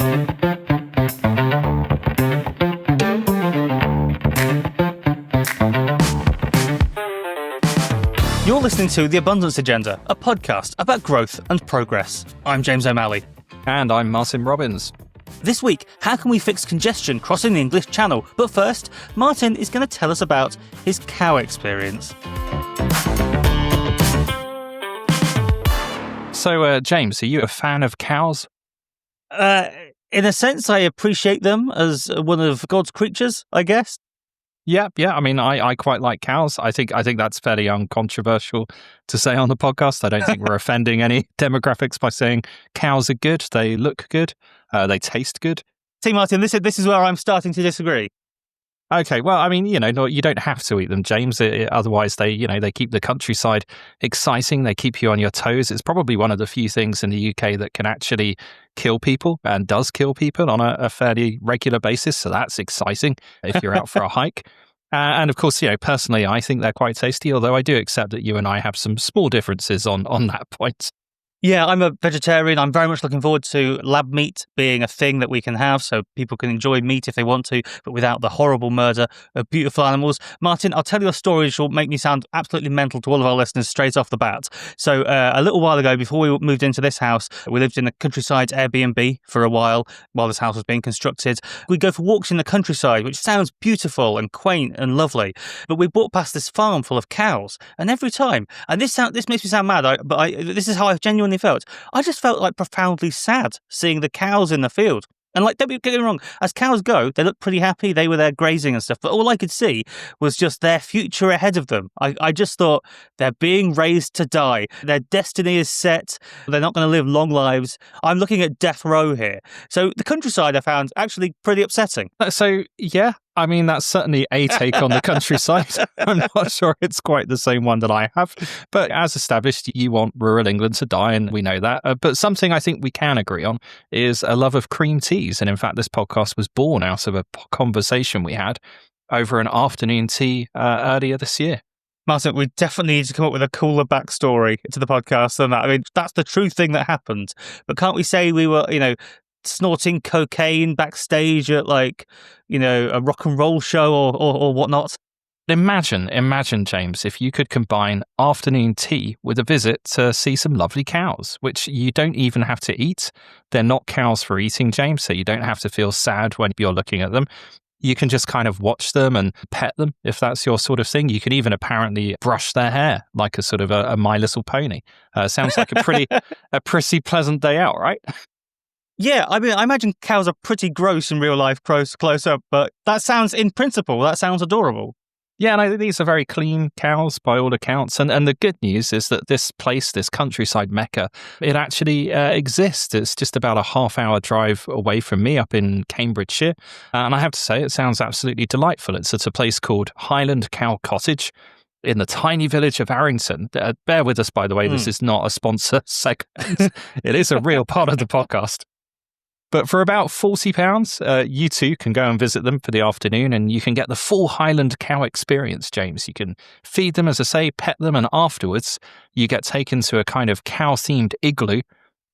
You're listening to The Abundance Agenda, a podcast about growth and progress. I'm James O'Malley. And I'm Martin Robbins. This week, how can we fix congestion crossing the English Channel? But first, Martin is going to tell us about his cow experience. So, James, are you a fan of cows? In a sense, I appreciate them as one of God's creatures, I guess. Yeah. I mean, I quite like cows. I think that's fairly uncontroversial to say on the podcast. I don't think we're offending any demographics by saying cows are good. They look good. They taste good. See, Martin, this is where I'm starting to disagree. Okay, well, I mean, you don't have to eat them, James. Otherwise, they keep the countryside exciting. They keep you on your toes. It's probably one of the few things in the UK that can actually kill people and does kill people on a fairly regular basis. So that's exciting if you're out for a hike. And of course, personally, I think they're quite tasty, although I do accept that you and I have some small differences on that point. Yeah, I'm a vegetarian. I'm very much looking forward to lab meat being a thing that we can have so people can enjoy meat if they want to, but without the horrible murder of beautiful animals. Martin, I'll tell you a story which will make me sound absolutely mental to all of our listeners straight off the bat. So a little while ago, before we moved into this house, we lived in a countryside Airbnb for a while this house was being constructed. We'd go for walks in the countryside, which sounds beautiful and quaint and lovely. But we walked past this farm full of cows, and every time, and this makes me sound mad, but this is how I genuinely felt. I just felt like profoundly sad seeing the cows in the field. And don't get me wrong, as cows go, they look pretty happy. They were there grazing and stuff. But all I could see was just their future ahead of them. I just thought they're being raised to die. Their destiny is set. They're not going to live long lives. I'm looking at death row here. So the countryside I found actually pretty upsetting. So, yeah. I mean, that's certainly a take on the countryside. I'm not sure it's quite the same one that I have. But as established, you want rural England to die, and we know that. But something I think we can agree on is a love of cream teas. And in fact, this podcast was born out of a conversation we had over an afternoon tea earlier this year. Martin, we definitely need to come up with a cooler backstory to the podcast than that. I mean, that's the true thing that happened. But can't we say we were, snorting cocaine backstage at a rock and roll show or whatnot? Imagine, James, if you could combine afternoon tea with a visit to see some lovely cows, which you don't even have to eat. They're not cows for eating, James, so you don't have to feel sad when you're looking at them. You can just kind of watch them and pet them if that's your sort of thing. You can even apparently brush their hair like a sort of a My Little Pony. Sounds like a pretty pleasant day out, right? Yeah, I mean, I imagine cows are pretty gross in real life, close up, but that sounds adorable. Yeah, and I think these are very clean cows by all accounts. And the good news is that this place, this countryside mecca, it actually exists. It's just about a half-hour drive away from me up in Cambridgeshire. And I have to say, it sounds absolutely delightful. It's at a place called Highland Cow Cottage in the tiny village of Arrington. Bear with us, by the way, This is not a sponsor segment. It is a real part of the podcast. But for about £40, you too can go and visit them for the afternoon, and you can get the full Highland cow experience, James. You can feed them, as I say, pet them, and afterwards you get taken to a kind of cow-themed igloo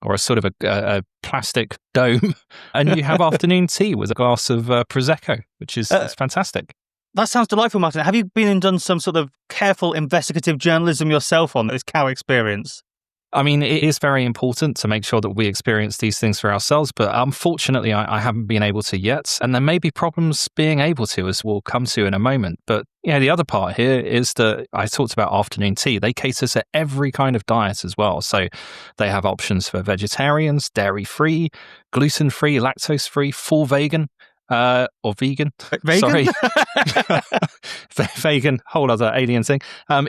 or a sort of a plastic dome, and you have afternoon tea with a glass of Prosecco, which is it's fantastic. That sounds delightful, Martin. Have you been and done some sort of careful investigative journalism yourself on this cow experience? I mean, it is very important to make sure that we experience these things for ourselves, but unfortunately, I haven't been able to yet. And there may be problems being able to, as we'll come to in a moment. But the other part here is that I talked about afternoon tea. They cater to every kind of diet as well. So they have options for vegetarians, dairy-free, gluten-free, lactose-free, full vegan. Or vegan. Vegan? Sorry. Vegan, whole other alien thing.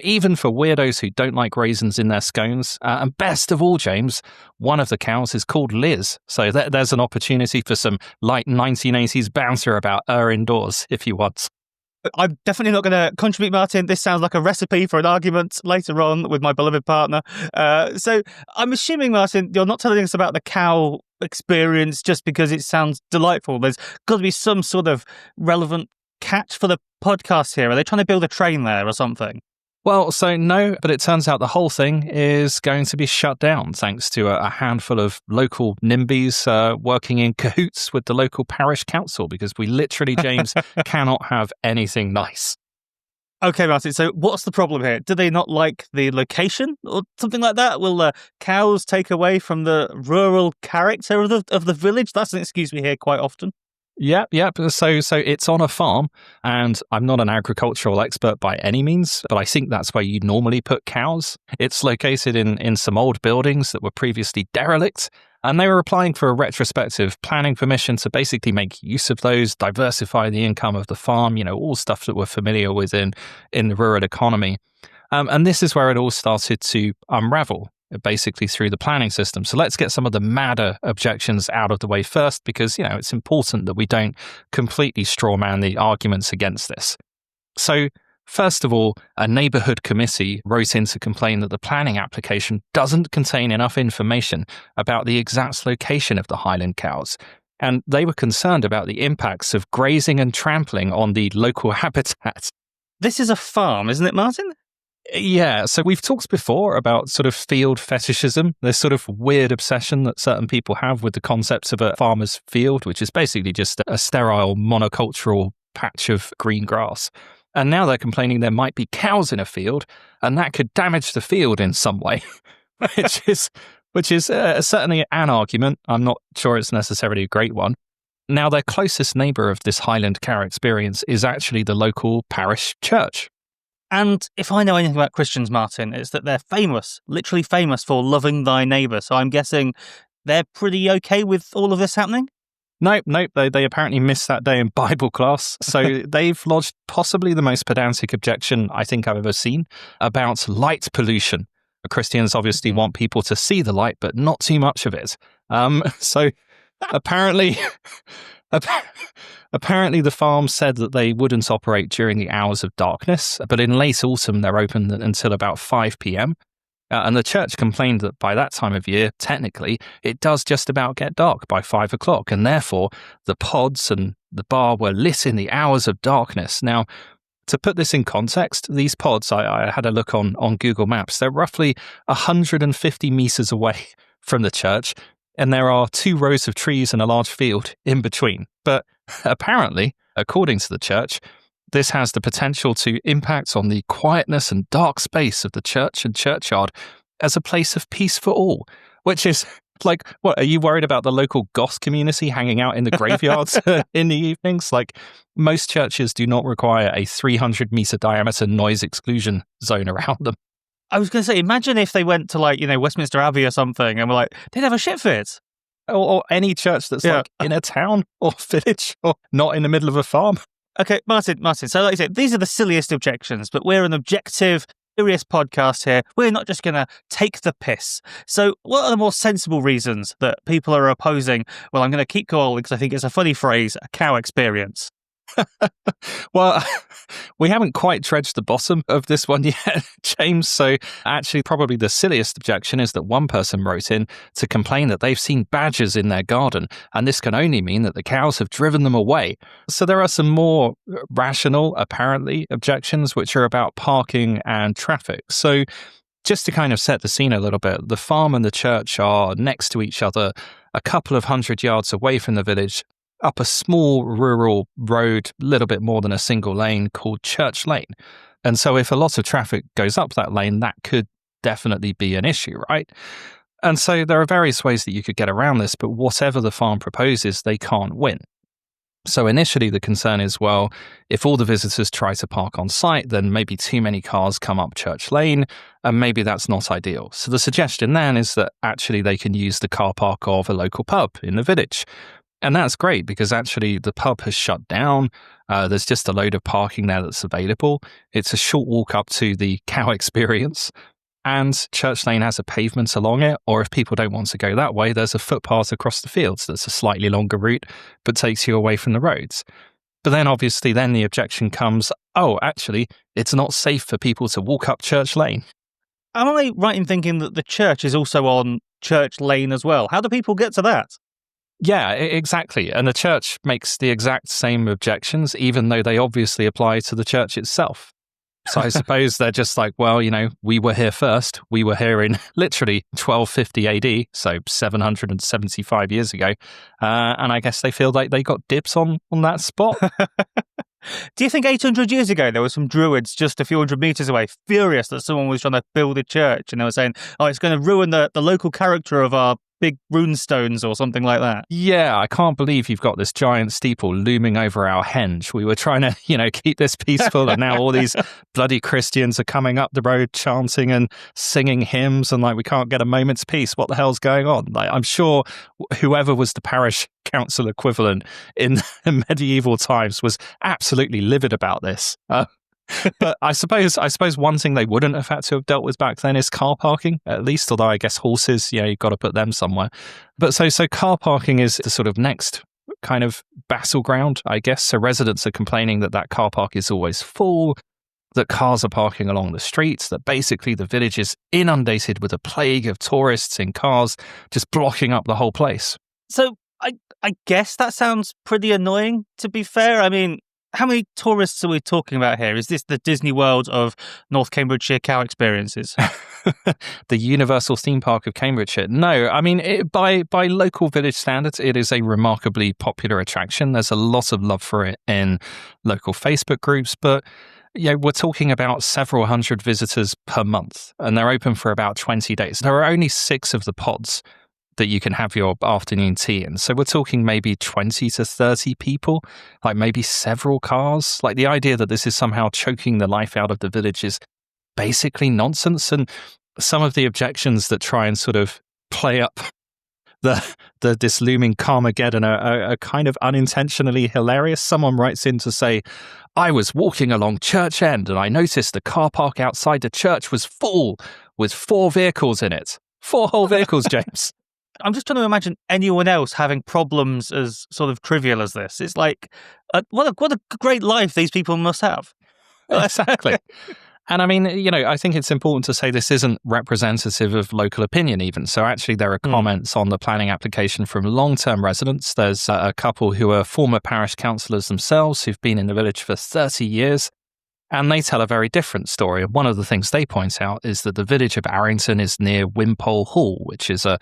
Even for weirdos who don't like raisins in their scones. And best of all, James, one of the cows is called Liz. So there's an opportunity for some light 1980s banter about her indoors, if you want. I'm definitely not going to contribute, Martin. This sounds like a recipe for an argument later on with my beloved partner. So I'm assuming, Martin, you're not telling us about the cow experience just because it sounds delightful. There's got to be some sort of relevant catch for the podcast here. Are they trying to build a train there or something? Well, so no, but it turns out the whole thing is going to be shut down thanks to a handful of local NIMBYs working in cahoots with the local parish council, because we literally, James, cannot have anything nice. Okay, Martin, so what's the problem here? Do they not like the location or something like that? Will the cows take away from the rural character of the village? That's an excuse we hear quite often. Yep. So it's on a farm, and I'm not an agricultural expert by any means, but I think that's where you normally put cows. It's located in some old buildings that were previously derelict, and they were applying for a retrospective planning permission to basically make use of those, diversify the income of the farm, all stuff that we're familiar with in the rural economy. And this is where it all started to unravel, basically through the planning system. So let's get some of the madder objections out of the way first, because, it's important that we don't completely strawman the arguments against this. So first of all, a neighbourhood committee wrote in to complain that the planning application doesn't contain enough information about the exact location of the Highland cows. And they were concerned about the impacts of grazing and trampling on the local habitat. This is a farm, isn't it, Martin? Yeah, so we've talked before about sort of field fetishism, this sort of weird obsession that certain people have with the concepts of a farmer's field, which is basically just a sterile monocultural patch of green grass. And now they're complaining there might be cows in a field, and that could damage the field in some way, which is certainly an argument. I'm not sure it's necessarily a great one. Now, their closest neighbour of this Highland cow experience is actually the local parish church. And if I know anything about Christians, Martin, it's that they're famous, literally famous for loving thy neighbour. So I'm guessing they're pretty okay with all of this happening? Nope. They apparently missed that day in Bible class. So they've lodged possibly the most pedantic objection I think I've ever seen about light pollution. Christians obviously want people to see the light, but not too much of it. So apparently... Apparently, the farm said that they wouldn't operate during the hours of darkness, but in late autumn, they're open until about 5 p.m. And the church complained that by that time of year, technically, it does just about get dark by 5 o'clock, and therefore the pods and the bar were lit in the hours of darkness. Now, to put this in context, these pods, I had a look on Google Maps, they're roughly 150 meters away from the church, and there are 2 rows of trees and a large field in between. But apparently, according to the church, this has the potential to impact on the quietness and dark space of the church and churchyard as a place of peace for all, which is like, what, are you worried about the local goth community hanging out in the graveyards in the evenings? Like, most churches do not require a 300-meter diameter noise exclusion zone around them. I was going to say, imagine if they went to Westminster Abbey or something and were like, they'd have a shit fit. Or any church that's in a town or village or not in the middle of a farm. Okay, Martin. So like I said, these are the silliest objections, but we're an objective, serious podcast here. We're not just going to take the piss. So what are the more sensible reasons that people are opposing, well, I'm going to keep calling because I think it's a funny phrase, a cow experience? Well, we haven't quite dredged the bottom of this one yet, James. So actually, probably the silliest objection is that one person wrote in to complain that they've seen badgers in their garden, and this can only mean that the cows have driven them away. So there are some more rational, apparently, objections, which are about parking and traffic. So just to kind of set the scene a little bit, the farm and the church are next to each other, a couple of 100 yards away from the village, up a small rural road, a little bit more than a single lane, called Church Lane. And so if a lot of traffic goes up that lane, that could definitely be an issue, right? And so there are various ways that you could get around this, but whatever the farm proposes, they can't win. So initially the concern is, well, if all the visitors try to park on site, then maybe too many cars come up Church Lane, and maybe that's not ideal. So the suggestion then is that actually they can use the car park of a local pub in the village. And that's great because actually the pub has shut down. There's just a load of parking there that's available. It's a short walk up to the cow experience. And Church Lane has a pavement along it, or if people don't want to go that way, there's a footpath across the fields that's a slightly longer route, but takes you away from the roads. But then obviously then the objection comes, oh, actually, it's not safe for people to walk up Church Lane. Am I right in thinking that the church is also on Church Lane as well? How do people get to that? Yeah, exactly. And the church makes the exact same objections, even though they obviously apply to the church itself. So I suppose they're just like, well, we were here first. We were here in literally 1250 AD, so 775 years ago. And I guess they feel like they got dibs on that spot. Do you think 800 years ago there were some druids just a few hundred meters away, furious that someone was trying to build a church, and they were saying, "Oh, it's going to ruin the local character of our big rune stones," or something like that? Yeah, I can't believe you've got this giant steeple looming over our henge. We were trying to, keep this peaceful, and now all these bloody Christians are coming up the road chanting and singing hymns, and we can't get a moment's peace. What the hell's going on? I'm sure whoever was the parish council equivalent in medieval times was absolutely livid about this. But I suppose one thing they wouldn't have had to have dealt with back then is car parking, at least, although I guess horses, you've got to put them somewhere. But so car parking is the sort of next kind of battleground, I guess. So residents are complaining that car park is always full, that cars are parking along the streets, that basically the village is inundated with a plague of tourists in cars, just blocking up the whole place. So I guess that sounds pretty annoying, to be fair. I mean, how many tourists are we talking about here? Is this the Disney World of North Cambridgeshire cow experiences? The Universal Theme Park of Cambridgeshire? No, I mean, by local village standards, it is a remarkably popular attraction. There's a lot of love for it in local Facebook groups, but we're talking about several hundred visitors per month, and they're open for about 20 days. There are only 6 of the pods that you can have your afternoon tea in. So we're talking maybe 20 to 30 people, maybe several cars. The idea that this is somehow choking the life out of the village is basically nonsense. And some of the objections that try and sort of play up this looming Carmageddon are kind of unintentionally hilarious. Someone writes in to say, "I was walking along Church End and I noticed the car park outside the church was full with 4 vehicles in it." 4 whole vehicles, James. I'm just trying to imagine anyone else having problems as sort of trivial as this. It's like, what a great life these people must have. Exactly. And I mean, I think it's important to say this isn't representative of local opinion even. So actually there are comments on the planning application from long-term residents. There's a couple who are former parish councillors themselves who've been in the village for 30 years. And they tell a very different story. One of the things they point out is that the village of Arrington is near Wimpole Hall, which is a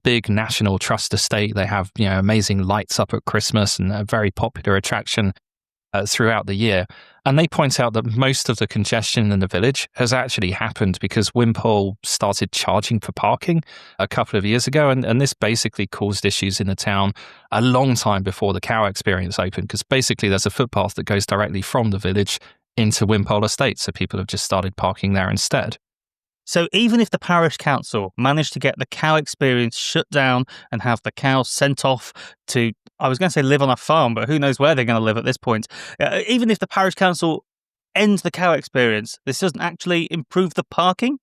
big National Trust estate. They have amazing lights up at Christmas and a very popular attraction throughout the year. And they point out that most of the congestion in the village has actually happened because Wimpole started charging for parking a couple of years ago. And this basically caused issues in the town a long time before the cow experience opened, because basically there's a footpath that goes directly from the village into Wimpole Estate, so people have just started parking there instead. So even if the parish council managed to get the cow experience shut down and have the cows sent off to, I was going to say live on a farm, but who knows where they're going to live at this point. Even if the parish council ends the cow experience, this doesn't actually improve the parking?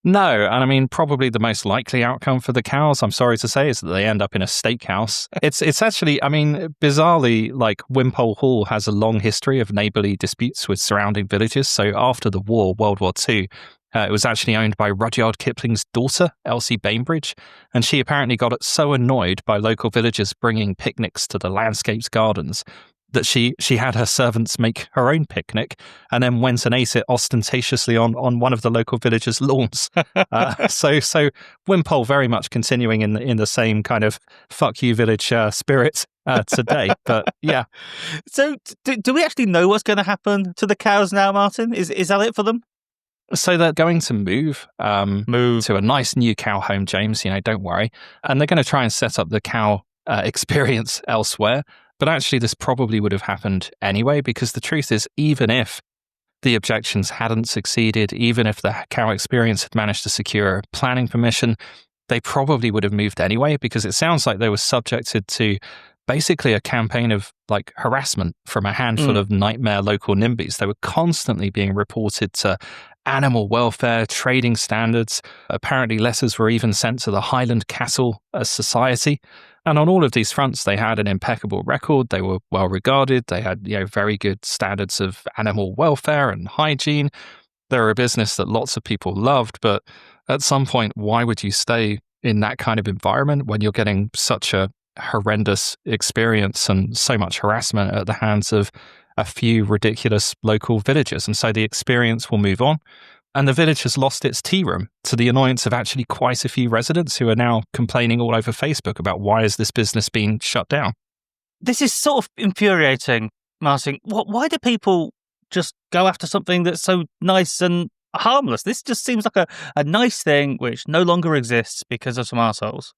No, and I mean, probably the most likely outcome for the cows, I'm sorry to say, is that they end up in a steakhouse. It's actually, I mean, bizarrely, Wimpole Hall has a long history of neighbourly disputes with surrounding villages. So after the war, World War II, it was actually owned by Rudyard Kipling's daughter, Elsie Bainbridge, and she apparently got so annoyed by local villagers bringing picnics to the landscapes gardens that she had her servants make her own picnic and then went and ate it ostentatiously on one of the local villagers' lawns. So Wimpole very much continuing in the same kind of fuck you village spirit today. But yeah. So do we actually know what's going to happen to the cows now, Martin? Is that it for them? So they're going to move to a nice new cow home, James, don't worry. And they're going to try and set up the cow experience elsewhere. But actually, this probably would have happened anyway, because the truth is, even if the objections hadn't succeeded, even if the cow experience had managed to secure planning permission, they probably would have moved anyway, because it sounds like they were subjected to basically a campaign of harassment from a handful of nightmare local NIMBYs. They were constantly being reported to animal welfare, trading standards. Apparently, letters were even sent to the Highland Cattle Society. And on all of these fronts, they had an impeccable record. They were well regarded. They had very good standards of animal welfare and hygiene. They were a business that lots of people loved. But at some point, why would you stay in that kind of environment when you're getting such a horrendous experience and so much harassment at the hands of a few ridiculous local villagers. And so the experience will move on. And the village has lost its tea room, to the annoyance of actually quite a few residents who are now complaining all over Facebook about why is this business being shut down. This is sort of infuriating, Martin. Why do people just go after something that's so nice and harmless? This just seems like a nice thing which no longer exists because of some arseholes.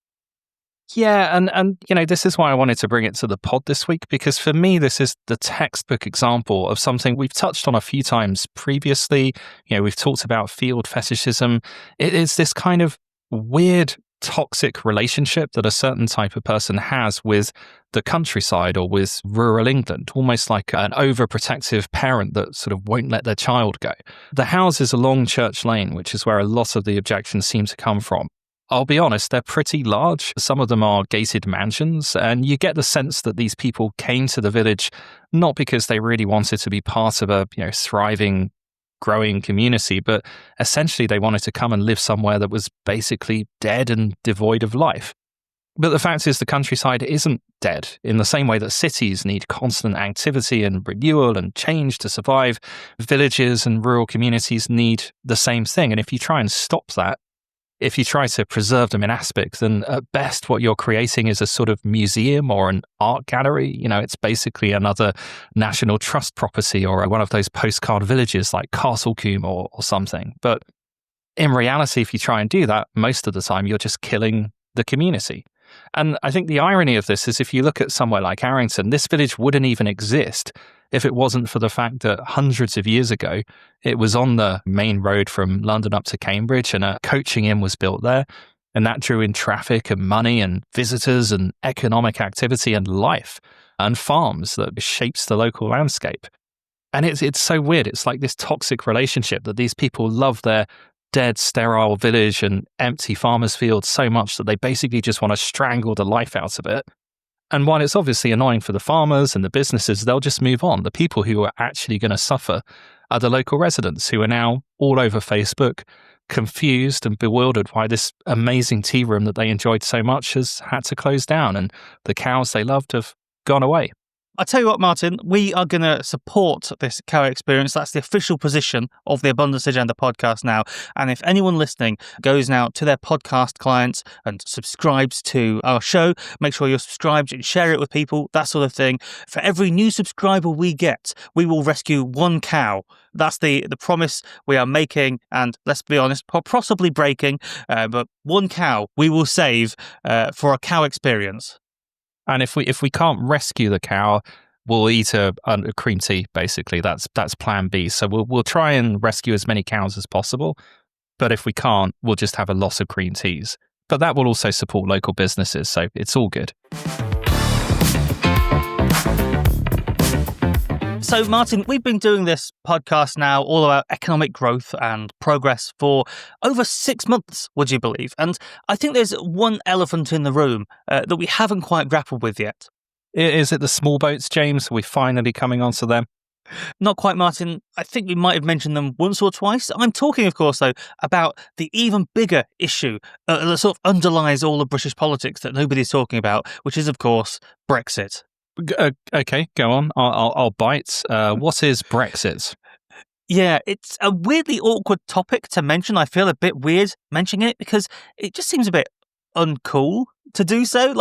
Yeah, and this is why I wanted to bring it to the pod this week, because for me, this is the textbook example of something we've touched on a few times previously. We've talked about field fetishism. It is this kind of weird, toxic relationship that a certain type of person has with the countryside or with rural England, almost like an overprotective parent that sort of won't let their child go. The houses along Church Lane, which is where a lot of the objections seem to come from, I'll be honest, they're pretty large. Some of them are gated mansions, and you get the sense that these people came to the village not because they really wanted to be part of a thriving, growing community, but essentially they wanted to come and live somewhere that was basically dead and devoid of life. But the fact is the countryside isn't dead. In the same way that cities need constant activity and renewal and change to survive, villages and rural communities need the same thing. And if you try and stop that, if you try to preserve them in aspects, then at best what you're creating is a sort of museum or an art gallery. It's basically another National Trust property or one of those postcard villages like Castlecombe or something. But in reality, if you try and do that, most of the time you're just killing the community. And I think the irony of this is if you look at somewhere like Arrington, this village wouldn't even exist if it wasn't for the fact that hundreds of years ago, it was on the main road from London up to Cambridge and a coaching inn was built there. And that drew in traffic and money and visitors and economic activity and life and farms that shapes the local landscape. And it's so weird. It's like this toxic relationship that these people love their dead, sterile village and empty farmers' fields so much that they basically just want to strangle the life out of it. And while it's obviously annoying for the farmers and the businesses, they'll just move on. The people who are actually going to suffer are the local residents who are now all over Facebook, confused and bewildered why this amazing tea room that they enjoyed so much has had to close down and the cows they loved have gone away. I tell you what, Martin, we are going to support this cow experience. That's the official position of the Abundance Agenda podcast now. And if anyone listening goes now to their podcast clients and subscribes to our show, make sure you're subscribed and share it with people, that sort of thing. For every new subscriber we get, we will rescue one cow. That's the promise we are making. And let's be honest, possibly breaking, but one cow we will save for a cow experience. And if we can't rescue the cow, we'll eat a cream tea. Basically, that's Plan B. So we'll try and rescue as many cows as possible. But if we can't, we'll just have a lot of cream teas. But that will also support local businesses. So it's all good. So, Martin, we've been doing this podcast now all about economic growth and progress for over 6 months, would you believe? And I think there's one elephant in the room that we haven't quite grappled with yet. Is it the small boats, James? Are we finally coming onto them? Not quite, Martin. I think we might have mentioned them once or twice. I'm talking, of course, though, about the even bigger issue that sort of underlies all of British politics that nobody's talking about, which is, of course, Brexit. Okay, go on. I'll bite. What is Brexit? Yeah, it's a weirdly awkward topic to mention. I feel a bit weird mentioning it because it just seems a bit uncool to do so.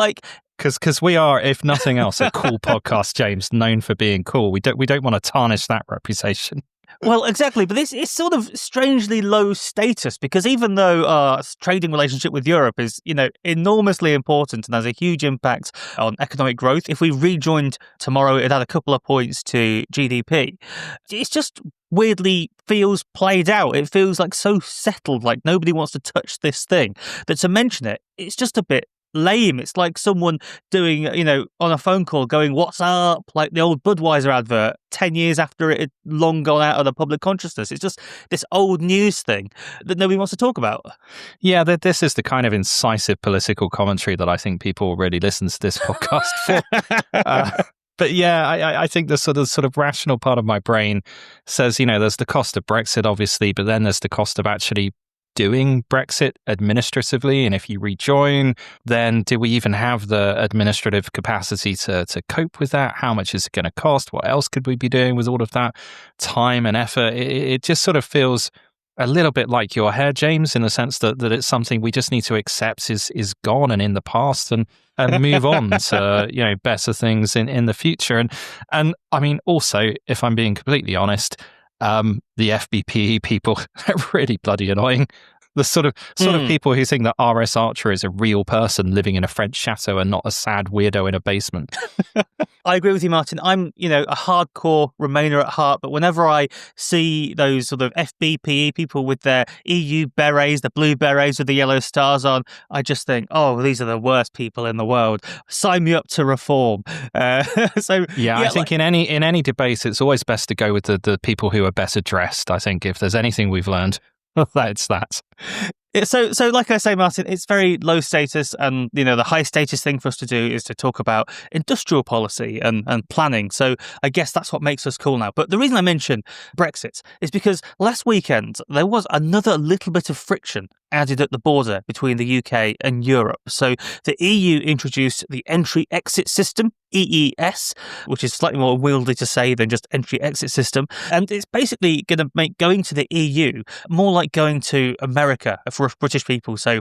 Because we are, if nothing else, a cool podcast, James, known for being cool. We don't want to tarnish that reputation. Well, exactly. But this is sort of strangely low status because even though our trading relationship with Europe is, enormously important and has a huge impact on economic growth, if we rejoined tomorrow, it had a couple of points to GDP. It's just weirdly feels played out. It feels like so settled, like nobody wants to touch this thing, that to mention it, it's just a bit lame. It's like someone doing, on a phone call going, "What's up?" like the old Budweiser advert 10 years after it had long gone out of the public consciousness. It's just this old news thing that nobody wants to talk about. Yeah, this is the kind of incisive political commentary that I think people really listen to this podcast for. But yeah, I think the sort of rational part of my brain says, there's the cost of Brexit, obviously, but then there's the cost of actually doing Brexit administratively? And if you rejoin, then do we even have the administrative capacity to cope with that? How much is it going to cost? What else could we be doing with all of that time and effort? It just sort of feels a little bit like your hair, James, in the sense that it's something we just need to accept is gone and in the past and move on to better things in the future. And I mean, also, if I'm being completely honest, the FBPE people are really bloody annoying. The sort of people who think that R.S. Archer is a real person living in a French chateau and not a sad weirdo in a basement. I agree with you, Martin. I'm, a hardcore Remainer at heart, but whenever I see those sort of FBPE people with their EU berets, the blue berets with the yellow stars on, I just think, oh, these are the worst people in the world. Sign me up to reform. I think in any debate, it's always best to go with the people who are better dressed. I think if there's anything we've learned, that's that. So like I say, Martin, it's very low status, and the high status thing for us to do is to talk about industrial policy and planning. So I guess that's what makes us cool now. But the reason I mention Brexit is because last weekend there was another little bit of friction added at the border between the UK and Europe. So the EU introduced the entry-exit system, EES, which is slightly more wieldy to say than just entry-exit system. And it's basically going to make going to the EU more like going to America for British people. So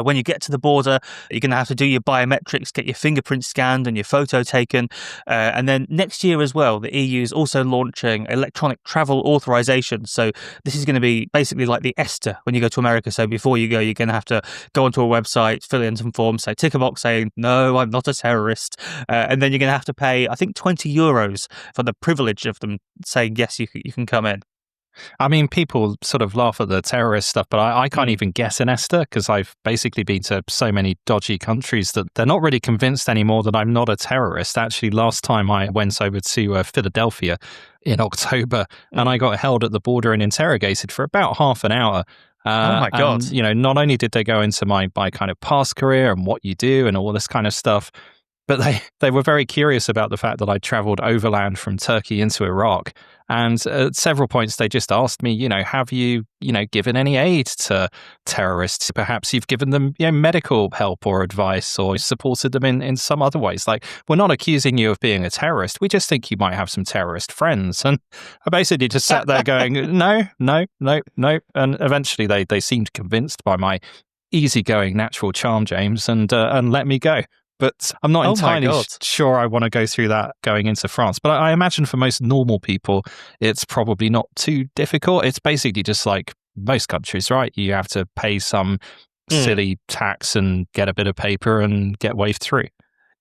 when you get to the border, you're going to have to do your biometrics, get your fingerprint scanned and your photo taken. And then next year as well, the EU is also launching electronic travel authorization. So this is going to be basically like the ESTA when you go to America. So before you go, you're going to have to go onto a website, fill in some forms, say tick a box saying, no, I'm not a terrorist. And then you're going to have to pay, I think, €20 for the privilege of them saying, yes, you can come in. I mean, people sort of laugh at the terrorist stuff, but I can't even guess an ESTA because I've basically been to so many dodgy countries that they're not really convinced anymore that I'm not a terrorist. Actually, last time I went over to Philadelphia in October and I got held at the border and interrogated for about half an hour. Oh my God. And, not only did they go into my kind of past career and what you do and all this kind of stuff, but they were very curious about the fact that I traveled overland from Turkey into Iraq. And at several points, they just asked me, have you, given any aid to terrorists? Perhaps you've given them medical help or advice or supported them in some other ways. Like, we're not accusing you of being a terrorist. We just think you might have some terrorist friends. And I basically just sat there going, no. And eventually they seemed convinced by my easygoing natural charm, James, and let me go. But I'm not entirely sure I want to go through that going into France. But I imagine for most normal people, it's probably not too difficult. It's basically just like most countries, right? You have to pay some silly tax and get a bit of paper and get waved through.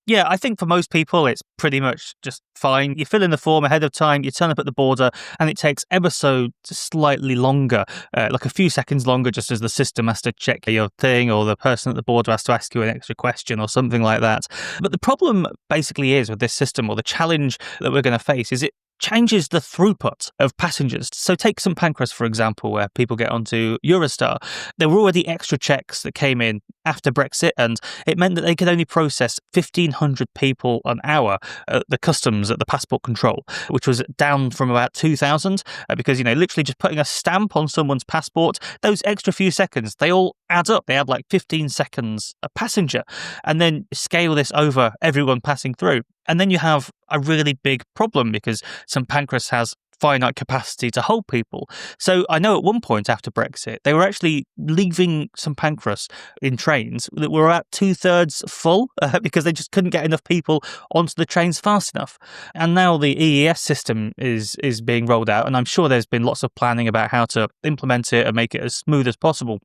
Yeah, I think for most people, it's pretty much just fine. You fill in the form ahead of time, you turn up at the border, and it takes ever so slightly longer, like a few seconds longer, just as the system has to check your thing or the person at the border has to ask you an extra question or something like that. But the problem basically is with this system, or the challenge that we're going to face, is it changes the throughput of passengers. So take St Pancras, for example, where people get onto Eurostar. There were already extra checks that came in after Brexit, and it meant that they could only process 1,500 people an hour at the customs, at the passport control, which was down from about 2,000, because, literally just putting a stamp on someone's passport, those extra few seconds, they all add up. They add like 15 seconds a passenger, and then scale this over everyone passing through. And then you have a really big problem because St Pancras has finite capacity to hold people. So I know at one point after Brexit, they were actually leaving St Pancras in trains that were about 2/3 full because they just couldn't get enough people onto the trains fast enough. And now the EES system is being rolled out, and I'm sure there's been lots of planning about how to implement it and make it as smooth as possible.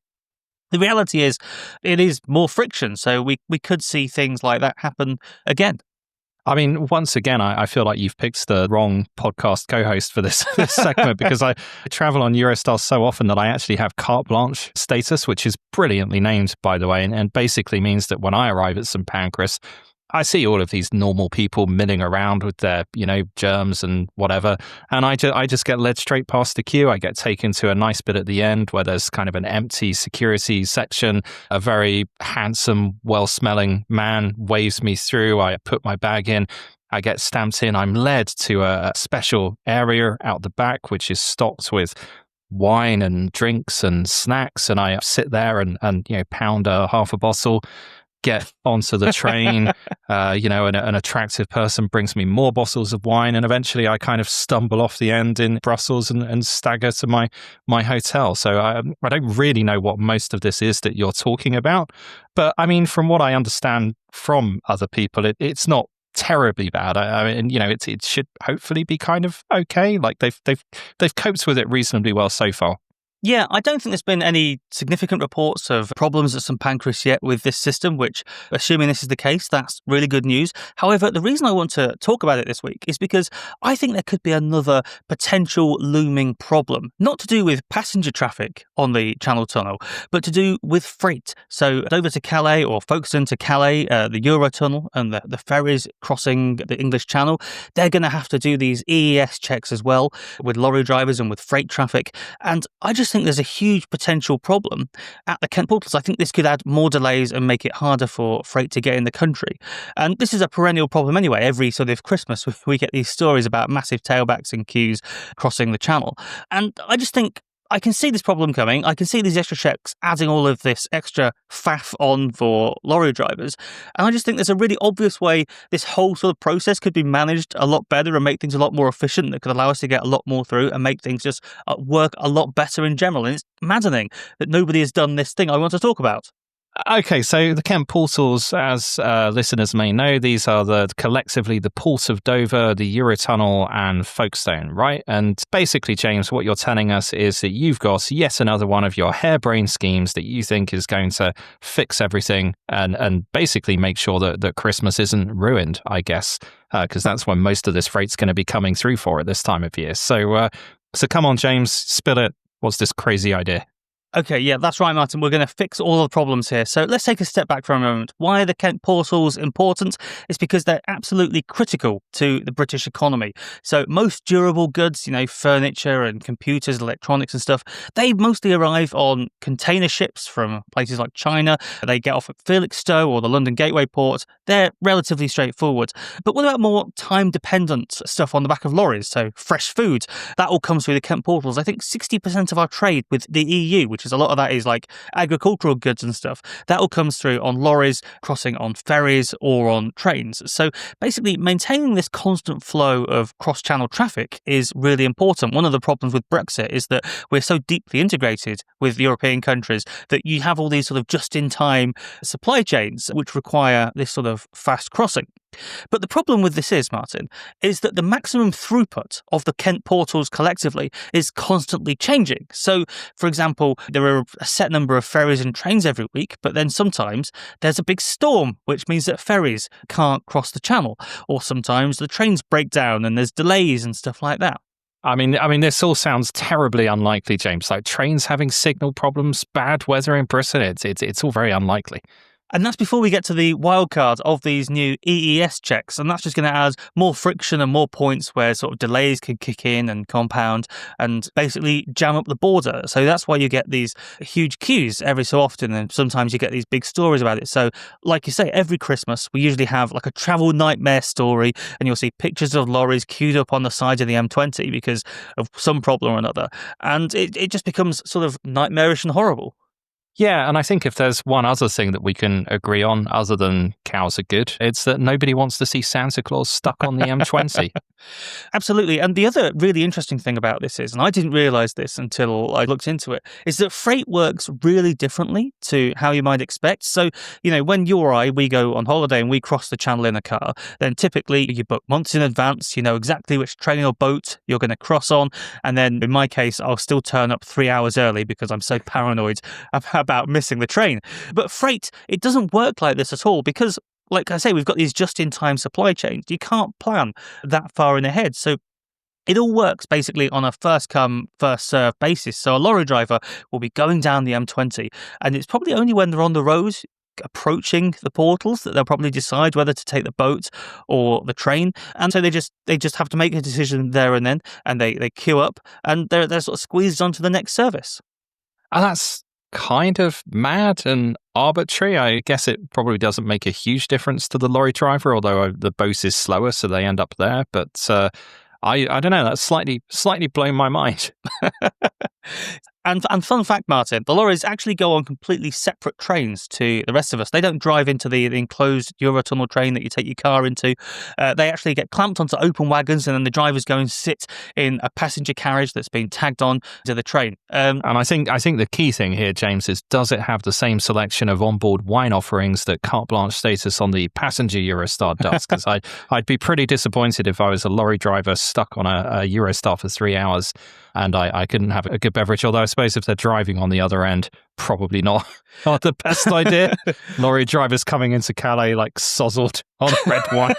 The reality is it is more friction, so we could see things like that happen again. I mean, once again, I feel like you've picked the wrong podcast co-host for this segment because I travel on Eurostar so often that I actually have carte blanche status, which is brilliantly named, by the way, and basically means that when I arrive at St Pancras, I see all of these normal people milling around with their, germs and whatever. And I just get led straight past the queue. I get taken to a nice bit at the end where there's kind of an empty security section. A very handsome, well-smelling man waves me through. I put my bag in. I get stamped in. I'm led to a special area out the back, which is stocked with wine and drinks and snacks, and I sit there and pound half a bottle, get onto the train, and an attractive person brings me more bottles of wine, and eventually I kind of stumble off the end in Brussels and stagger to my hotel. So I don't really know what most of this is that you're talking about, but I mean, from what I understand from other people, it's not terribly bad. I mean, it should hopefully be kind of okay. Like they've coped with it reasonably well so far. Yeah, I don't think there's been any significant reports of problems at St Pancras yet with this system, which, assuming this is the case, that's really good news. However, the reason I want to talk about it this week is because I think there could be another potential looming problem, not to do with passenger traffic on the Channel Tunnel, but to do with freight. So over to Calais, or Folkestone to Calais, the Eurotunnel and the ferries crossing the English Channel, they're going to have to do these EES checks as well with lorry drivers and with freight traffic. And I just think there's a huge potential problem at the Kent portals. I think this could add more delays and make it harder for freight to get in the country. And this is a perennial problem anyway. Every sort of Christmas, we get these stories about massive tailbacks and queues crossing the channel. And I just think I can see this problem coming. I can see these extra checks adding all of this extra faff on for lorry drivers. And I just think there's a really obvious way this whole sort of process could be managed a lot better and make things a lot more efficient, that could allow us to get a lot more through and make things just work a lot better in general. And it's maddening that nobody has done this thing I want to talk about. Okay, so the Kent portals, as listeners may know, these are collectively the Port of Dover, the Eurotunnel and Folkestone, right? And basically, James, what you're telling us is that you've got yet another one of your harebrained schemes that you think is going to fix everything and basically make sure that Christmas isn't ruined, I guess, because that's when most of this freight's going to be coming through for at this time of year. So come on, James, spill it. What's this crazy idea? Okay, yeah, that's right, Martin. We're going to fix all the problems here. So let's take a step back for a moment. Why are the Kent portals important? It's because they're absolutely critical to the British economy. So most durable goods, furniture and computers, electronics and stuff, they mostly arrive on container ships from places like China. They get off at Felixstowe or the London Gateway port. They're relatively straightforward. But what about more time-dependent stuff on the back of lorries? So fresh food, that all comes through the Kent portals. I think 60% of our trade with the EU, which is a lot of that is like agricultural goods and stuff, that all comes through on lorries crossing on ferries or on trains. So basically maintaining this constant flow of cross-channel traffic is really important. One of the problems with Brexit is that we're so deeply integrated with European countries that you have all these sort of just-in-time supply chains which require this sort of fast crossing. But the problem with this is, Martin, is that the maximum throughput of the Kent portals collectively is constantly changing. So, for example, there are a set number of ferries and trains every week, but then sometimes there's a big storm, which means that ferries can't cross the channel, or sometimes the trains break down and there's delays and stuff like that. I mean, this all sounds terribly unlikely, James. Like trains having signal problems, bad weather in Britain, it's all very unlikely. And that's before we get to the wild card of these new EES checks. And that's just going to add more friction and more points where sort of delays can kick in and compound and basically jam up the border. So that's why you get these huge queues every so often. And sometimes you get these big stories about it. So like you say, every Christmas, we usually have like a travel nightmare story and you'll see pictures of lorries queued up on the side of the M20 because of some problem or another. And it just becomes sort of nightmarish and horrible. Yeah, and I think if there's one other thing that we can agree on other than cows are good, it's that nobody wants to see Santa Claus stuck on the M20. Absolutely. And the other really interesting thing about this is, and I didn't realise this until I looked into it, is that freight works really differently to how you might expect. So, when you or I, we go on holiday and we cross the channel in a car, then typically you book months in advance, you know exactly which train or boat you're going to cross on. And then in my case, I'll still turn up 3 hours early because I'm so paranoid about missing the train. But freight, it doesn't work like this at all because, like I say, we've got these just-in-time supply chains. You can't plan that far in ahead. So it all works basically on a first-come, first-served basis. So a lorry driver will be going down the M20, and it's probably only when they're on the road approaching the portals that they'll probably decide whether to take the boat or the train. And so they just have to make a decision there and then, and they queue up, and they're sort of squeezed onto the next service. And that's kind of mad and arbitrary. I guess it probably doesn't make a huge difference to the lorry driver, although the boat is slower, so they end up there. But I don't know. That's slightly blown my mind. And fun fact, Martin, the lorries actually go on completely separate trains to the rest of us. They don't drive into the enclosed Eurotunnel train that you take your car into. They actually get clamped onto open wagons, and then the drivers go and sit in a passenger carriage that's been tagged on to the train. And I think the key thing here, James, is does it have the same selection of onboard wine offerings that carte blanche status on the passenger Eurostar does? Because I'd be pretty disappointed if I was a lorry driver stuck on a Eurostar for 3 hours and I couldn't have a good beverage. Although I suppose if they're driving on the other end, probably not the best idea. Lorry drivers coming into Calais like sozzled on red wine.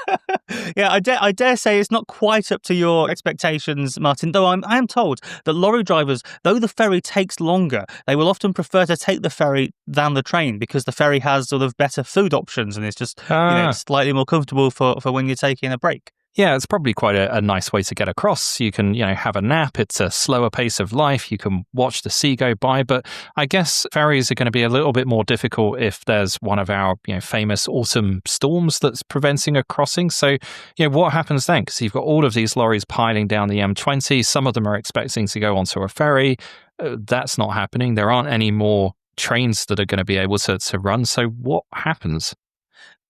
Yeah, I dare say it's not quite up to your expectations, Martin, though I am told that lorry drivers, though the ferry takes longer, they will often prefer to take the ferry than the train because the ferry has sort of better food options and it's just slightly more comfortable for when you're taking a break. Yeah, it's probably quite a nice way to get across. You can, have a nap. It's a slower pace of life. You can watch the sea go by. But I guess ferries are going to be a little bit more difficult if there's one of our, famous autumn storms that's preventing a crossing. So, what happens then? Because you've got all of these lorries piling down the M20. Some of them are expecting to go onto a ferry. That's not happening. There aren't any more trains that are going to be able to run. So what happens?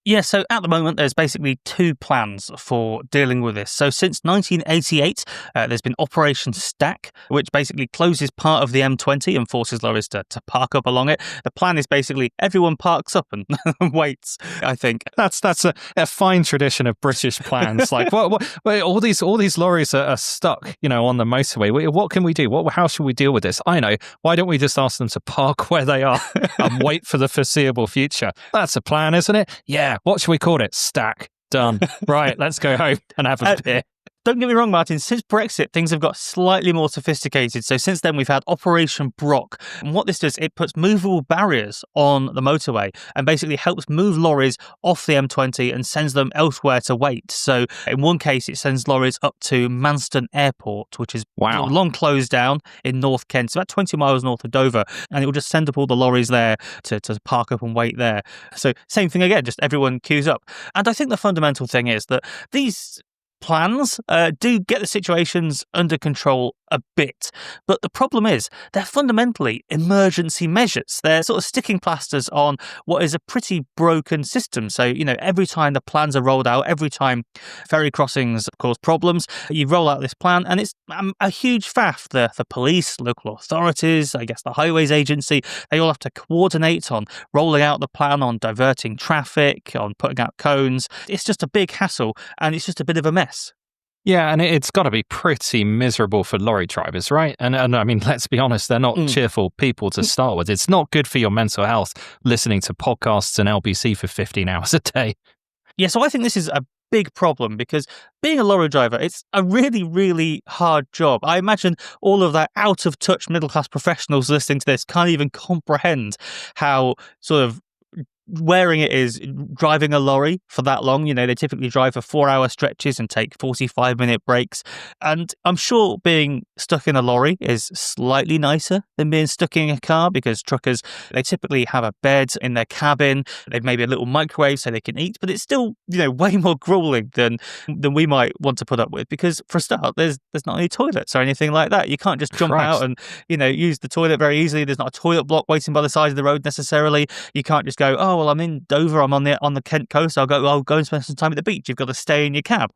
Yeah, so at the moment, there's basically two plans for dealing with this. So since 1988, there's been Operation Stack, which basically closes part of the M20 and forces lorries to park up along it. The plan is basically everyone parks up and waits, I think. That's a fine tradition of British plans. Like, all these lorries are stuck, on the motorway. What can we do? How should we deal with this? I know. Why don't we just ask them to park where they are and wait for the foreseeable future? That's a plan, isn't it? Yeah. What should we call it? Stack. Done. Right, let's go home and have a beer. Don't get me wrong, Martin, since Brexit, things have got slightly more sophisticated. So since then, we've had Operation Brock. And what this does, it puts movable barriers on the motorway and basically helps move lorries off the M20 and sends them elsewhere to wait. So in one case, it sends lorries up to Manston Airport, which is long closed down in North Kent. It's about 20 miles north of Dover. And it will just send up all the lorries there to park up and wait there. So same thing again, just everyone queues up. And I think the fundamental thing is that these plans do get the situations under control a bit. But the problem is they're fundamentally emergency measures. They're sort of sticking plasters on what is a pretty broken system. So, every time the plans are rolled out, every time ferry crossings cause problems, you roll out this plan and it's a huge faff. The police, local authorities, I guess the highways agency, they all have to coordinate on rolling out the plan, on diverting traffic, on putting out cones. It's just a big hassle and it's just a bit of a mess. Yeah, and it's got to be pretty miserable for lorry drivers, right? And I mean, let's be honest, they're not cheerful people to start with. It's not good for your mental health listening to podcasts and LBC for 15 hours a day. Yeah, so I think this is a big problem because being a lorry driver, it's a really, really hard job. I imagine all of that out-of-touch middle-class professionals listening to this can't even comprehend how sort of wearing it is driving a lorry for that long. They typically drive for 4-hour stretches and take 45-minute breaks. And I'm sure being stuck in a lorry is slightly nicer than being stuck in a car because truckers, they typically have a bed in their cabin. They've maybe a little microwave so they can eat, but it's still, way more grueling than we might want to put up with because for a start, there's not any toilets or anything like that. You can't just jump out and, use the toilet very easily. There's not a toilet block waiting by the side of the road necessarily. You can't just go, oh, well, I'm in Dover, I'm on the Kent coast, I'll go and spend some time at the beach. You've got to stay in your cab.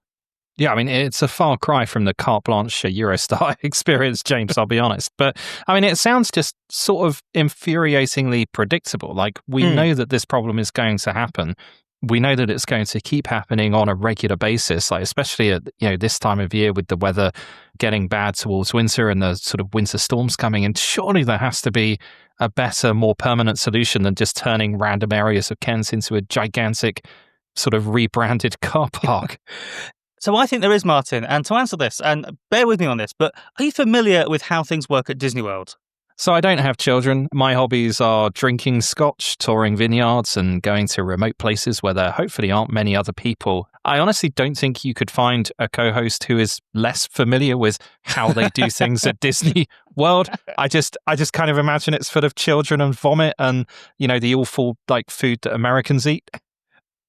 Yeah, I mean, it's a far cry from the carte blanche Eurostar experience, James, I'll be honest. But, I mean, it sounds just sort of infuriatingly predictable. Like, we know that this problem is going to happen. We know that it's going to keep happening on a regular basis, like especially at this time of year with the weather getting bad towards winter and the sort of winter storms coming in. Surely there has to be a better, more permanent solution than just turning random areas of Kent into a gigantic sort of rebranded car park. So I think there is, Martin. And to answer this, and bear with me on this, but are you familiar with how things work at Disney World? So I don't have children. My hobbies are drinking scotch, touring vineyards, and going to remote places where there hopefully aren't many other people. I honestly don't think you could find a co-host who is less familiar with how they do things at Disney World. I just kind of imagine it's full of children and vomit and, the awful food that Americans eat.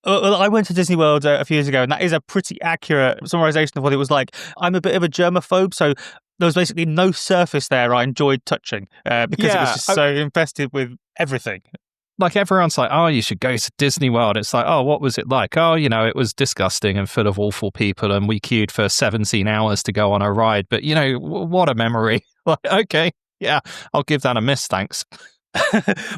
Well, I went to Disney World a few years ago, and that is a pretty accurate summarization of what it was like. I'm a bit of a germaphobe, so there was basically no surface there I enjoyed touching because it was just so infested with everything. Like everyone's like, oh, you should go to Disney World. It's like, oh, what was it like? Oh, it was disgusting and full of awful people, and we queued for 17 hours to go on a ride. But, what a memory. Like, okay, yeah, I'll give that a miss, thanks.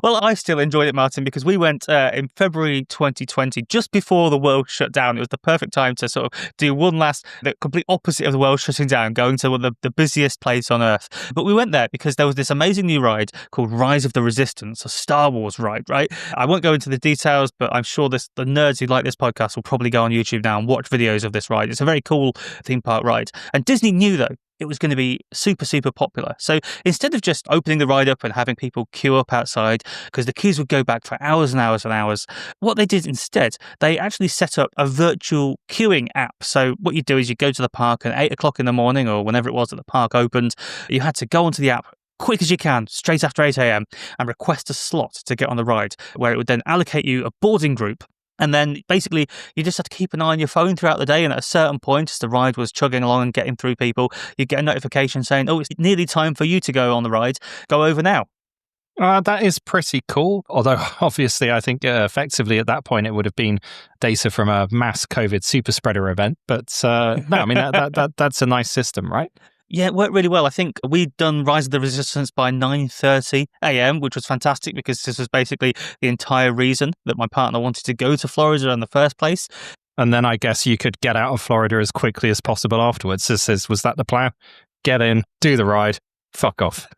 Well, I still enjoyed it, Martin, because we went in February 2020, just before the world shut down. It was the perfect time to sort of do one last, the complete opposite of the world shutting down, going to the busiest place on Earth. But we went there because there was this amazing new ride called Rise of the Resistance, a Star Wars ride, right? I won't go into the details, but I'm sure the nerds who like this podcast will probably go on YouTube now and watch videos of this ride. It's a very cool theme park ride. And Disney knew, though, it was going to be super, super popular. So instead of just opening the ride up and having people queue up outside, because the queues would go back for hours and hours and hours, what they did instead, they actually set up a virtual queuing app. So what you do is you go to the park at 8 o'clock in the morning or whenever it was that the park opened. You had to go onto the app quick as you can, straight after 8 a.m. and request a slot to get on the ride, where it would then allocate you a boarding group. And then basically you just have to keep an eye on your phone throughout the day. And at a certain point, as the ride was chugging along and getting through people, you get a notification saying, oh, it's nearly time for you to go on the ride. Go over now. That is pretty cool. Although, obviously, I think effectively at that point, it would have been data from a mass COVID super spreader event. But no, I mean, that's a nice system, right? Yeah, it worked really well. I think we'd done Rise of the Resistance by 9:30 a.m., which was fantastic because this was basically the entire reason that my partner wanted to go to Florida in the first place. And then I guess you could get out of Florida as quickly as possible afterwards. Was that the plan? Get in, do the ride, fuck off.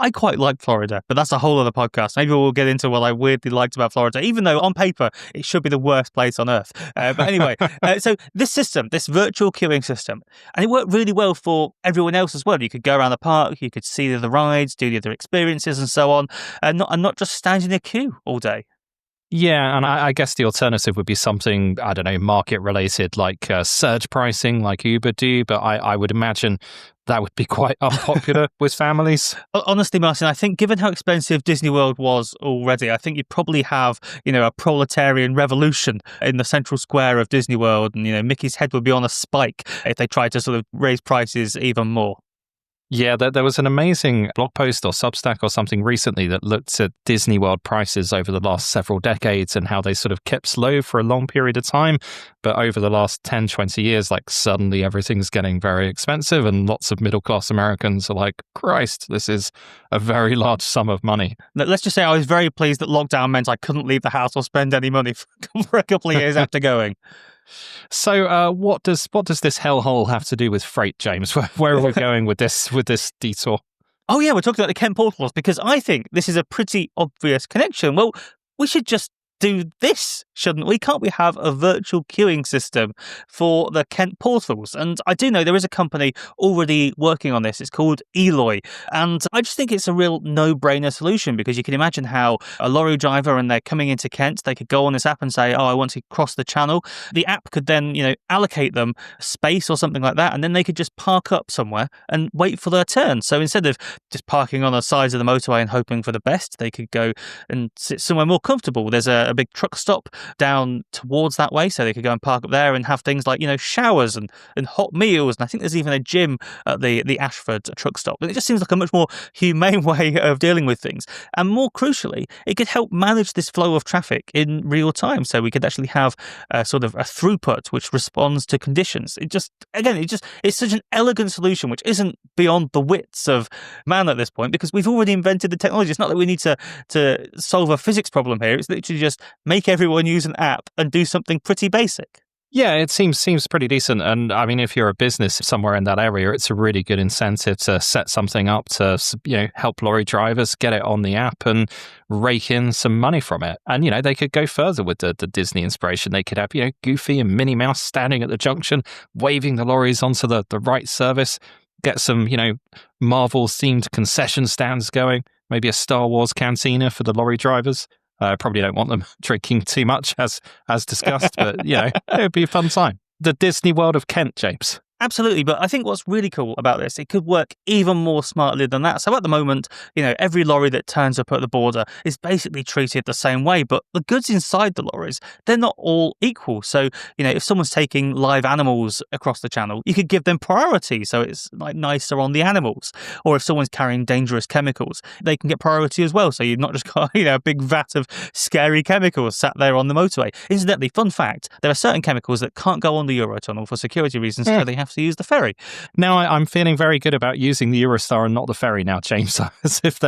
I quite like Florida, but that's a whole other podcast. Maybe we'll get into what I weirdly liked about Florida, even though on paper it should be the worst place on Earth. But anyway, so this system, this virtual queuing system, and it worked really well for everyone else as well. You could go around the park, you could see the other rides, do the other experiences and so on, and not just stand in a queue all day. Yeah, and I guess the alternative would be something, I don't know, market related, like surge pricing like Uber do, but I would imagine that would be quite unpopular with families. Honestly, Martin, I think given how expensive Disney World was already, I think you'd probably have, a proletarian revolution in the central square of Disney World, and, Mickey's head would be on a spike if they tried to sort of raise prices even more. Yeah, there was an amazing blog post or Substack or something recently that looked at Disney World prices over the last several decades and how they sort of kept low for a long period of time. But over the last 10, 20 years, like suddenly everything's getting very expensive and lots of middle-class Americans are like, Christ, this is a very large sum of money. Let's just say I was very pleased that lockdown meant I couldn't leave the house or spend any money for a couple of years after going. So, what does this hellhole have to do with freight, James? Where are we going with this detour? Oh yeah, we're talking about the Kent portals because I think this is a pretty obvious connection. Well, we should just do this, shouldn't we? Can't we have a virtual queuing system for the Kent portals? And I do know there is a company already working on this. It's called Eloy. And I just think it's a real no-brainer solution because you can imagine how a lorry driver and they're coming into Kent, they could go on this app and say, oh, I want to cross the channel. The app could then, allocate them space or something like that. And then they could just park up somewhere and wait for their turn. So instead of just parking on the sides of the motorway and hoping for the best, they could go and sit somewhere more comfortable. There's a big truck stop down towards that way, so they could go and park up there and have things like, showers and hot meals. And I think there's even a gym at the Ashford truck stop. And it just seems like a much more humane way of dealing with things. And more crucially, it could help manage this flow of traffic in real time. So we could actually have sort of a throughput which responds to conditions. It's such an elegant solution, which isn't beyond the wits of man at this point, because we've already invented the technology. It's not that we need to solve a physics problem here. It's literally just make everyone use an app and do something pretty basic. Yeah, it seems pretty decent. And I mean, if you're a business somewhere in that area, it's a really good incentive to set something up to, help lorry drivers get it on the app and rake in some money from it. And, they could go further with the Disney inspiration. They could have, Goofy and Minnie Mouse standing at the junction, waving the lorries onto the right service, get some, Marvel-themed concession stands going, maybe a Star Wars cantina for the lorry drivers. Probably don't want them drinking too much, as discussed, but, it would be a fun time. The Disney World of Kent, James. Absolutely, but I think what's really cool about this, it could work even more smartly than that. So at the moment, every lorry that turns up at the border is basically treated the same way, but the goods inside the lorries, they're not all equal. So, if someone's taking live animals across the channel, you could give them priority, so it's like nicer on the animals. Or if someone's carrying dangerous chemicals, they can get priority as well. So you've not just got, a big vat of scary chemicals sat there on the motorway. Incidentally, fun fact, there are certain chemicals that can't go on the Eurotunnel for security reasons, so they have to use the ferry. Now I'm feeling very good about using the Eurostar and not the ferry now, James. As if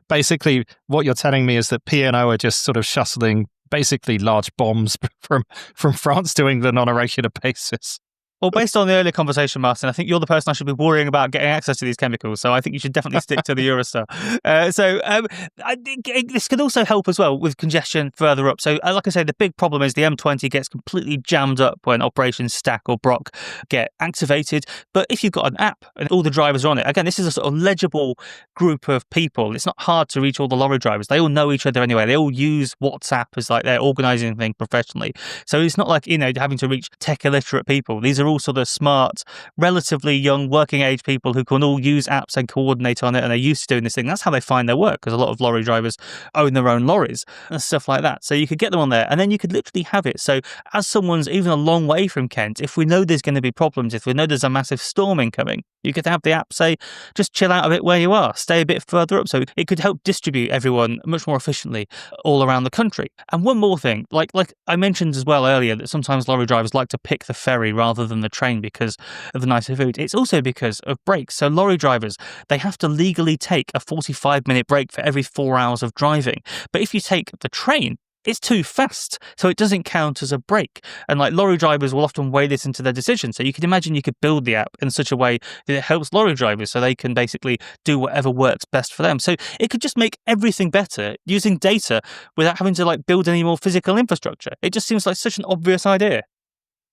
basically what you're telling me is that P&O are just sort of shuttling basically large bombs from France to England on a regular basis. Well, based on the earlier conversation, Martin, I think you're the person I should be worrying about getting access to these chemicals. So I think you should definitely stick to the Eurostar. I think this could also help as well with congestion further up. So like I say, the big problem is the M20 gets completely jammed up when Operations Stack or Brock get activated. But if you've got an app and all the drivers are on it, again, this is a sort of legible group of people. It's not hard to reach all the lorry drivers. They all know each other anyway. They all use WhatsApp as like their organising thing professionally. So it's not like, having to reach tech illiterate people. These are all sort of smart, relatively young working age people who can all use apps and coordinate on it, and they're used to doing this thing. That's how they find their work, because a lot of lorry drivers own their own lorries and stuff like that. So you could get them on there, and then you could literally have it. So as someone's even a long way from Kent, if we know there's going to be problems, if we know there's a massive storm incoming, you could have the app say, just chill out a bit where you are, stay a bit further up. So it could help distribute everyone much more efficiently all around the country. And one more thing, like I mentioned as well earlier, that sometimes lorry drivers like to pick the ferry rather than the train because of the nicer food. It's also because of breaks. So lorry drivers, they have to legally take a 45-minute break for every 4 hours of driving. But if you take the train, it's too fast, so it doesn't count as a break. And lorry drivers will often weigh this into their decision. So you could imagine you could build the app in such a way that it helps lorry drivers so they can basically do whatever works best for them. So it could just make everything better using data without having to build any more physical infrastructure. It just seems like such an obvious idea.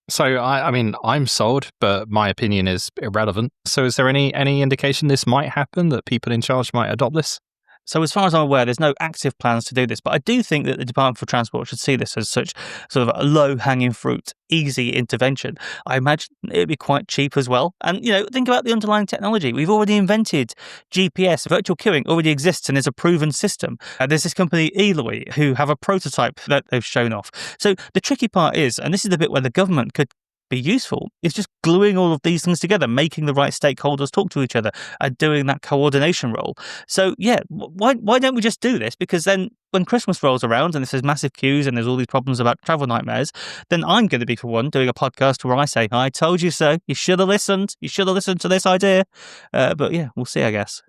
So, I mean, I'm sold, but my opinion is irrelevant. So is there any indication this might happen, that people in charge might adopt this? So as far as I'm aware, there's no active plans to do this, but I do think that the Department for Transport should see this as such sort of a low-hanging fruit, easy intervention. I imagine it'd be quite cheap as well. And, think about the underlying technology. We've already invented GPS. Virtual queuing already exists and is a proven system. There's this company, Eloy, who have a prototype that they've shown off. So the tricky part is, and this is the bit where the government could be useful, is just gluing all of these things together, making the right stakeholders talk to each other and doing that coordination role. So yeah, why don't we just do this? Because then when Christmas rolls around and there's massive queues and there's all these problems about travel nightmares, then I'm going to be, for one, doing a podcast where I say, I told you so. You should have listened. You should have listened to this idea. But yeah, we'll see, I guess.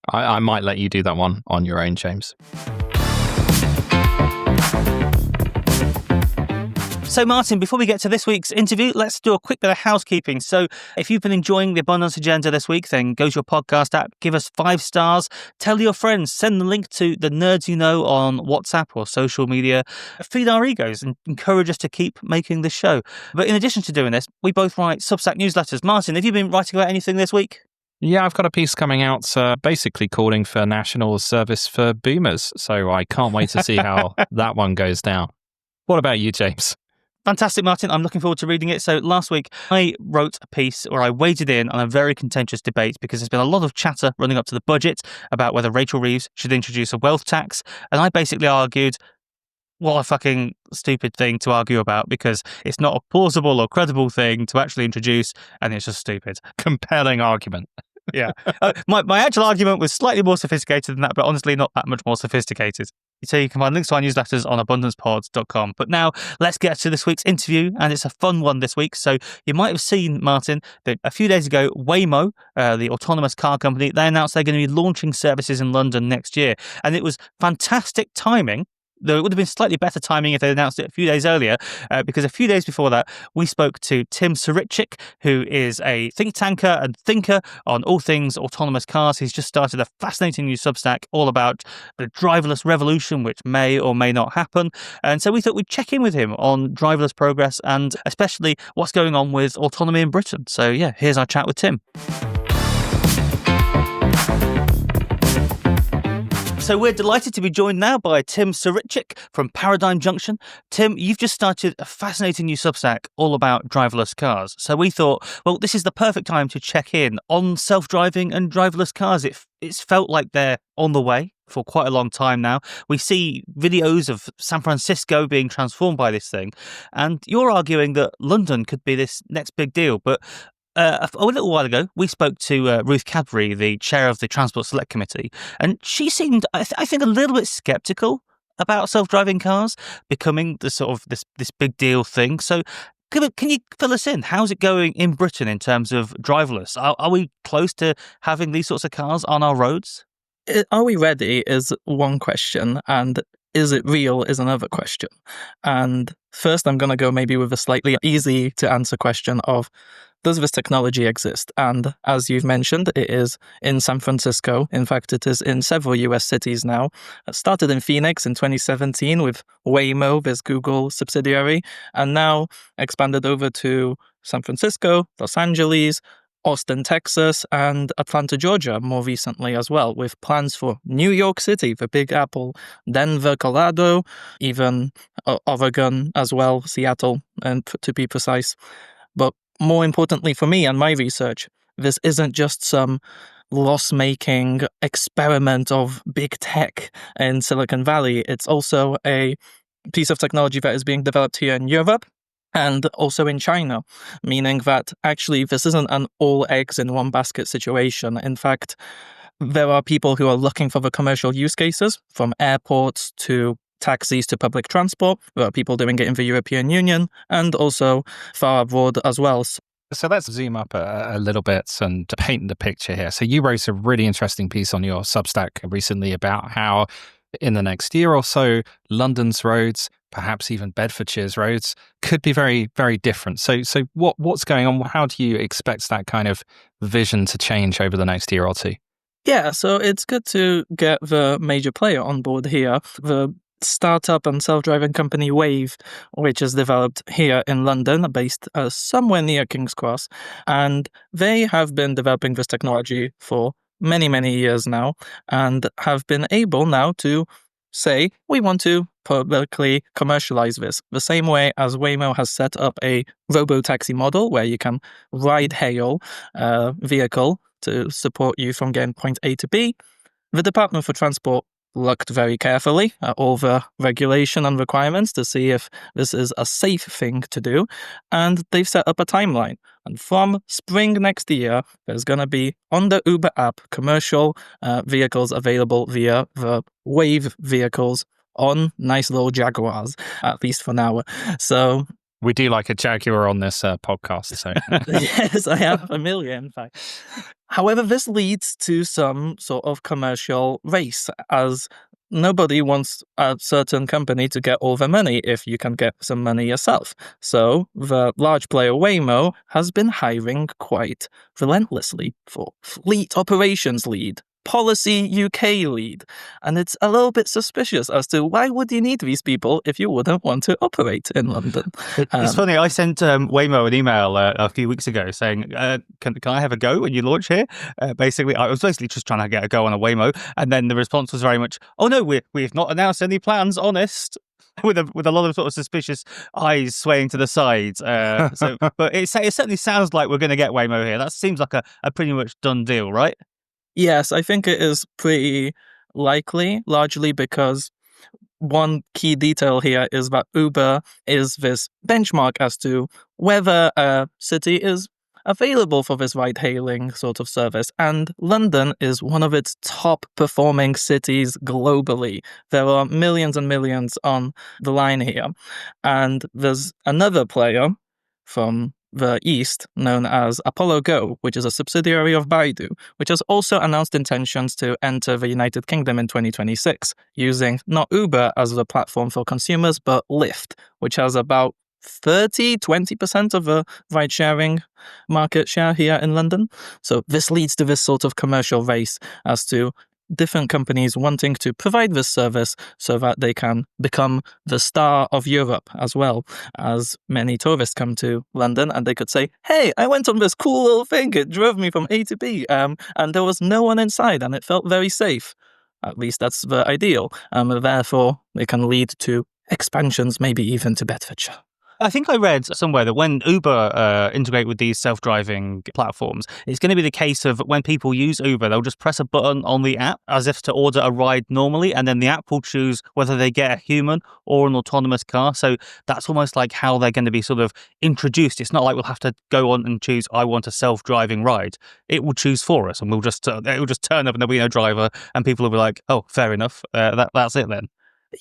I might let you do that one on your own, James. So Martin, before we get to this week's interview, let's do a quick bit of housekeeping. So if you've been enjoying the Abundance Agenda this week, then go to your podcast app, give us 5 stars, tell your friends, send the link to the nerds you know on WhatsApp or social media, feed our egos and encourage us to keep making this show. But in addition to doing this, we both write Substack newsletters. Martin, have you been writing about anything this week? Yeah, I've got a piece coming out basically calling for national service for boomers. So I can't wait to see how that one goes down. What about you, James? Fantastic, Martin. I'm looking forward to reading it. So last week, I wrote a piece where I waded in on a very contentious debate because there's been a lot of chatter running up to the budget about whether Rachel Reeves should introduce a wealth tax. And I basically argued, what a fucking stupid thing to argue about, because it's not a plausible or credible thing to actually introduce, and it's just stupid. Compelling argument. Yeah. My actual argument was slightly more sophisticated than that, but honestly not that much more sophisticated. So you can find links to our newsletters on abundancepods.com. But now let's get to this week's interview, and it's a fun one this week. So you might have seen, Martin, that a few days ago, Waymo, the autonomous car company, they announced they're going to be launching services in London next year. And it was fantastic timing. Though it would have been slightly better timing if they announced it a few days earlier, because a few days before that, we spoke to Tym Syrytczyk, who is a think tanker and thinker on all things autonomous cars. He's just started a fascinating new Substack all about the driverless revolution, which may or may not happen. And so we thought we'd check in with him on driverless progress and especially what's going on with autonomy in Britain. So yeah, here's our chat with Tym. So we're delighted to be joined now by Tym Syrytczyk from Paradigm Junction. Tim, you've just started a fascinating new Substack all about driverless cars. So we thought, well, this is the perfect time to check in on self-driving and driverless cars. It's felt like they're on the way for quite a long time now. We see videos of San Francisco being transformed by this thing. And you're arguing that London could be this next big deal. But a little while ago, we spoke to Ruth Cadbury, the chair of the Transport Select Committee, and she seemed, I think, a little bit sceptical about self-driving cars becoming the sort of this big deal thing. So can you fill us in? How's it going in Britain in terms of driverless? Are we close to having these sorts of cars on our roads? Are we ready is one question, and is it real is another question. And first, I'm going to go maybe with a slightly easy to answer question of, does this technology exist? And as you've mentioned, it is in San Francisco. In fact, it is in several US cities now. It started in Phoenix in 2017 with Waymo, this Google subsidiary, and now expanded over to San Francisco, Los Angeles, Austin, Texas, and Atlanta, Georgia, more recently as well, with plans for New York City, the Big Apple, Denver, Colorado, even Oregon as well, Seattle, and to be precise. But more importantly for me and my research, this isn't just some loss-making experiment of big tech in Silicon Valley. It's also a piece of technology that is being developed here in Europe and also in China, meaning that actually this isn't an all eggs in one basket situation. In fact, there are people who are looking for the commercial use cases, from airports to taxis to public transport. There are people doing it in the European Union and also far abroad as well. So let's zoom up a little bit and paint the picture here. So you wrote a really interesting piece on your Substack recently about how in the next year or so, London's roads, perhaps even Bedfordshire's roads, could be very, very different. So what's going on? How do you expect that kind of vision to change over the next year or two? Yeah, so it's good to get the major player on board here. The startup and self-driving company Wave, which is developed here in London, based somewhere near King's Cross. And they have been developing this technology for many, many years now and have been able now to say, we want to publicly commercialize this. The same way as Waymo has set up a robo-taxi model where you can ride-hail a vehicle to support you from getting point A to B, the Department for Transport looked very carefully at all the regulation and requirements to see if this is a safe thing to do, and they've set up a timeline. And from spring next year, there's going to be, on the Uber app, commercial vehicles available via the Wave vehicles on nice little Jaguars, at least for now. So we do like a Jaguar on this podcast. So yes, I am familiar, in fact. However, this leads to some sort of commercial race, as nobody wants a certain company to get all the money if you can get some money yourself. So the large player Waymo has been hiring quite relentlessly for fleet operations lead, policy UK lead. And it's a little bit suspicious as to why would you need these people if you wouldn't want to operate in London. It's funny, I sent Waymo an email a few weeks ago saying, can I have a go when you launch here? Basically, I was basically just trying to get a go on a Waymo. And then the response was very much, oh no, we've not announced any plans, honest. With a lot of sort of suspicious eyes swaying to the sides. But it certainly sounds like we're going to get Waymo here. That seems like a pretty much done deal, right? Yes, I think it is pretty likely, largely because one key detail here is that Uber is this benchmark as to whether a city is available for this ride-hailing sort of service. And London is one of its top performing cities globally. There are millions and millions on the line here. And there's another player from the East, known as Apollo Go, which is a subsidiary of Baidu, which has also announced intentions to enter the United Kingdom in 2026, using not Uber as the platform for consumers, but Lyft, which has about 20% of the ride-sharing market share here in London. So this leads to this sort of commercial race as to different companies wanting to provide this service so that they can become the star of Europe, as well as many tourists come to London and they could say, hey, I went on this cool little thing, it drove me from A to B, and there was no one inside and it felt very safe. At least that's the ideal. Therefore, it can lead to expansions, maybe even to Bedfordshire. I think I read somewhere that when Uber integrate with these self-driving platforms, it's going to be the case of when people use Uber, they'll just press a button on the app as if to order a ride normally, and then the app will choose whether they get a human or an autonomous car. So that's almost like how they're going to be sort of introduced. It's not like we'll have to go on and choose, I want a self-driving ride. It will choose for us, and it will just turn up and there'll be no driver, and people will be like, oh, fair enough. That's it then.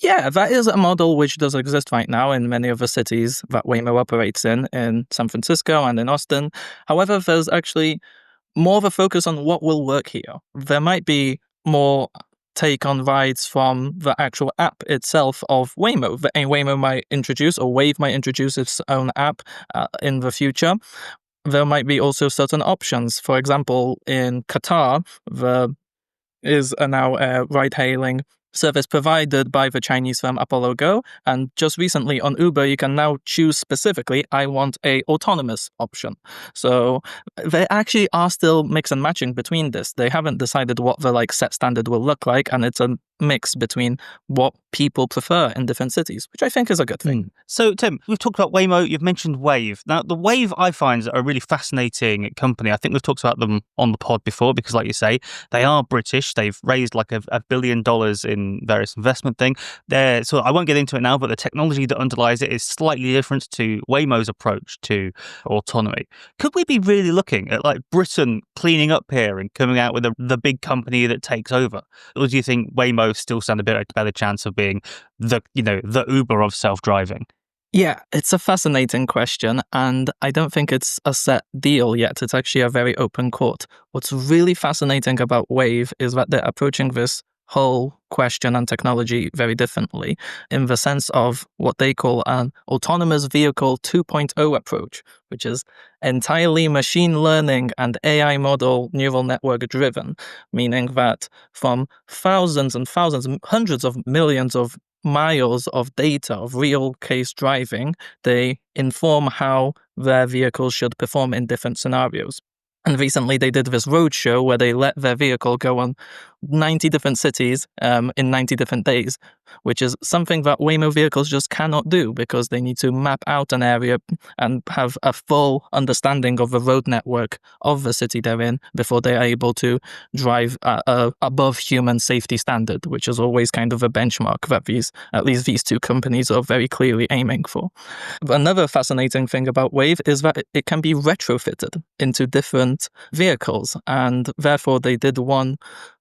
Yeah, that is a model which does exist right now in many of the cities that Waymo operates in San Francisco and in Austin. However, there's actually more of a focus on what will work here. There might be more take on rides from the actual app itself of Waymo. Waymo might introduce, or Wave might introduce its own app in the future. There might be also certain options. For example, in Qatar, there is now a ride-hailing service provided by the Chinese firm Apollo Go. And just recently on Uber, you can now choose specifically, I want a autonomous option. So they actually are still mix and matching between this. They haven't decided what the set standard will look like. And it's a mix between what people prefer in different cities, which I think is a good thing. So, Tim, we've talked about Waymo. You've mentioned Wave. Now, the Wave I find are a really fascinating company. I think we've talked about them on the pod before because, like you say, they are British. They've raised like $1 billion in various investment thing. So I won't get into it now, but the technology that underlies it is slightly different to Waymo's approach to autonomy. Could we be really looking at like Britain cleaning up here and coming out with the big company that takes over? Or do you think Waymo still stand a bit better chance of being the Uber of self-driving? Yeah, it's a fascinating question, and I don't think it's a set deal yet. It's actually a very open court. What's really fascinating about Wave is that they're approaching this whole question and technology very differently in the sense of what they call an autonomous vehicle 2.0 approach, which is entirely machine learning and AI model neural network driven, meaning that from thousands and thousands, hundreds of millions of miles of data of real case driving, they inform how their vehicles should perform in different scenarios. And recently they did this roadshow where they let their vehicle go on 90 different cities in 90 different days, which is something that Waymo vehicles just cannot do because they need to map out an area and have a full understanding of the road network of the city they're in before they are able to drive above human safety standard, which is always kind of a benchmark that at least these two companies are very clearly aiming for. Another fascinating thing about Wave is that it can be retrofitted into different vehicles, and therefore they did one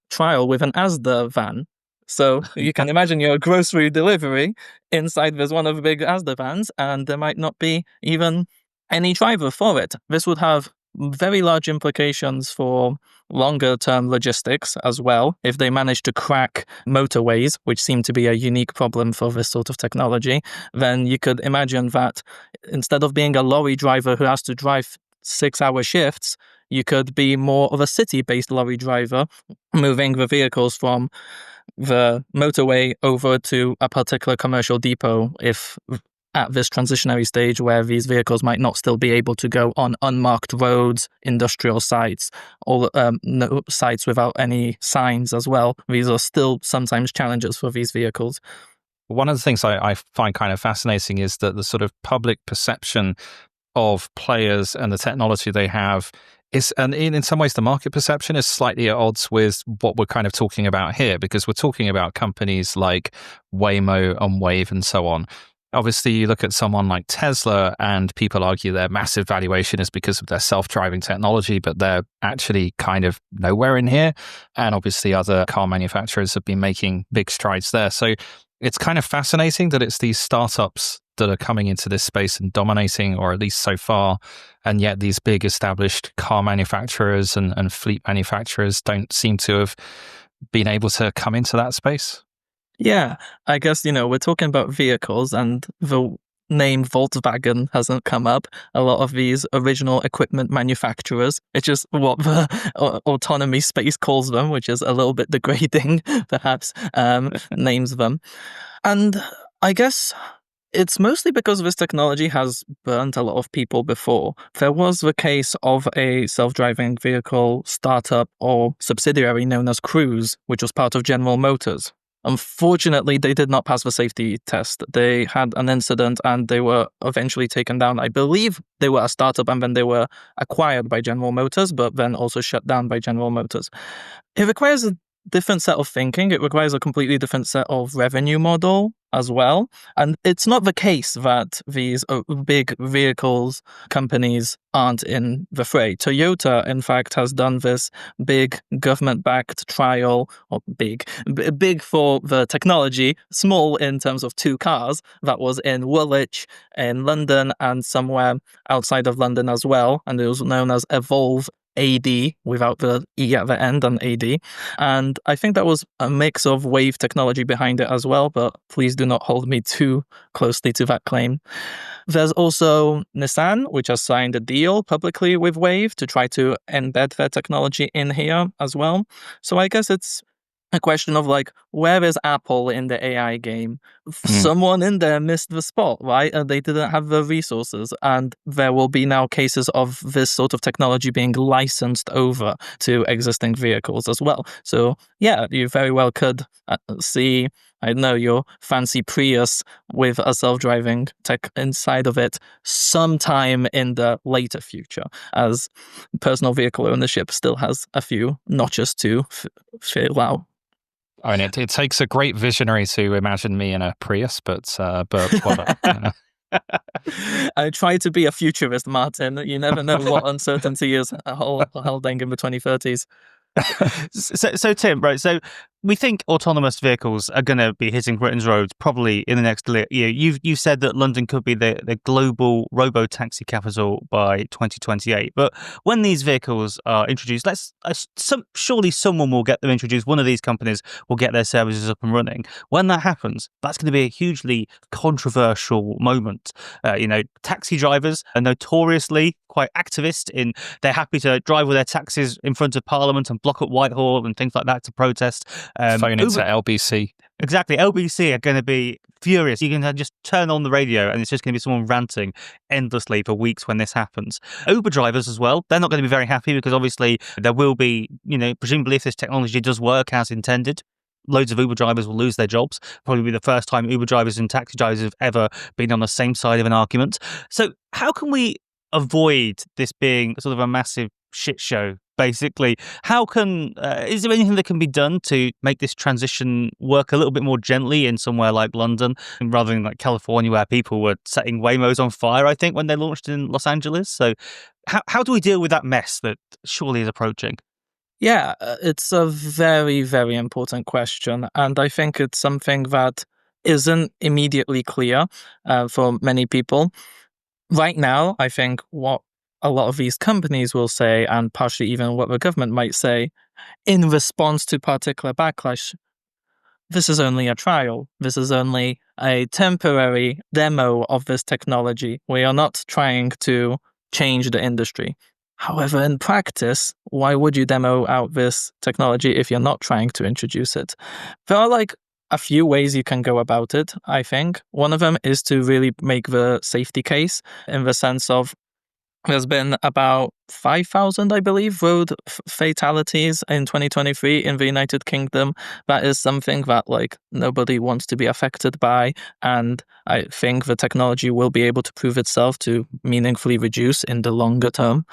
trial with an Asda van. So you can imagine your grocery delivery inside there's one of the big Asda vans, and there might not be even any driver for it. This would have very large implications for longer term logistics as well. If they manage to crack motorways, which seem to be a unique problem for this sort of technology, then you could imagine that instead of being a lorry driver who has to drive 6-hour shifts, you could be more of a city-based lorry driver, moving the vehicles from the motorway over to a particular commercial depot if at this transitionary stage where these vehicles might not still be able to go on unmarked roads, industrial sites, or sites without any signs as well. These are still sometimes challenges for these vehicles. One of the things I find kind of fascinating is that the sort of public perception of players and the technology they have and in some ways the market perception is slightly at odds with what we're kind of talking about here, because we're talking about companies like Waymo and Wave and so on. Obviously, you look at someone like Tesla and people argue their massive valuation is because of their self-driving technology, but they're actually kind of nowhere in here. And obviously other car manufacturers have been making big strides there. So it's kind of fascinating that it's these startups that are coming into this space and dominating, or at least so far, and yet these big established car manufacturers and fleet manufacturers don't seem to have been able to come into that space. Yeah, I guess, we're talking about vehicles and the name Volkswagen hasn't come up. A lot of these original equipment manufacturers, it's just what the autonomy space calls them, which is a little bit degrading, perhaps, names them. And I guess It's mostly because this technology has burnt a lot of people before. There was the case of a self-driving vehicle startup or subsidiary known as Cruise, which was part of General Motors. Unfortunately, they did not pass the safety test. They had an incident and they were eventually taken down. I believe they were a startup and then they were acquired by General Motors, but then also shut down by General Motors. It requires a different set of thinking. It requires a completely different set of revenue model as well. And it's not the case that these big vehicles companies aren't in the fray. Toyota, in fact, has done this big government-backed trial, or big for the technology, small in terms of 2 cars, that was in Woolwich in London and somewhere outside of London as well. And it was known as Evolve AD, without the E at the end, and AD. And I think that was a mix of wave technology behind it as well, but please do not hold me too closely to that claim. There's also Nissan, which has signed a deal publicly with Wave to try to embed their technology in here as well. So I guess it's a question of like, where is Apple in the AI game? Someone in there missed the spot, right? They didn't have the resources. And there will be now cases of this sort of technology being licensed over to existing vehicles as well. So yeah, you very well could see, I don't know, your fancy Prius with a self-driving tech inside of it sometime in the later future, as personal vehicle ownership still has a few notches to fill out. I mean, it takes a great visionary to imagine me in a Prius, but whatever. I try to be a futurist, Martin. You never know what uncertainty is holding in the 2030s. So Tim, right? So we think autonomous vehicles are going to be hitting Britain's roads probably in the next year. You've said that London could be the global robo-taxi capital by 2028. But when these vehicles are introduced, surely someone will get them introduced. One of these companies will get their services up and running. When that happens, that's going to be a hugely controversial moment. Taxi drivers are notoriously quite activist in they're happy to drive with their taxis in front of Parliament and block up Whitehall and things like that to protest. Phone into LBC. Exactly. LBC are going to be furious. You can just turn on the radio and it's just going to be someone ranting endlessly for weeks when this happens. Uber drivers as well, they're not going to be very happy because obviously there will be, presumably if this technology does work as intended, loads of Uber drivers will lose their jobs. Probably be the first time Uber drivers and taxi drivers have ever been on the same side of an argument. So how can we avoid this being sort of a massive shit show? Basically, how can is there anything that can be done to make this transition work a little bit more gently in somewhere like London, rather than like California, where people were setting Waymos on fire, I think, when they launched in Los Angeles? So how do we deal with that mess that surely is approaching? Yeah, it's a very, very important question. And I think it's something that isn't immediately clear for many people. Right now, I think what a lot of these companies will say, and partially even what the government might say, in response to particular backlash, this is only a trial. This is only a temporary demo of this technology. We are not trying to change the industry. However, in practice, why would you demo out this technology if you're not trying to introduce it? There are a few ways you can go about it, I think. One of them is to really make the safety case in the sense of there's been about 5,000, I believe, road fatalities in 2023 in the United Kingdom. That is something that nobody wants to be affected by. And I think the technology will be able to prove itself to meaningfully reduce in the longer term.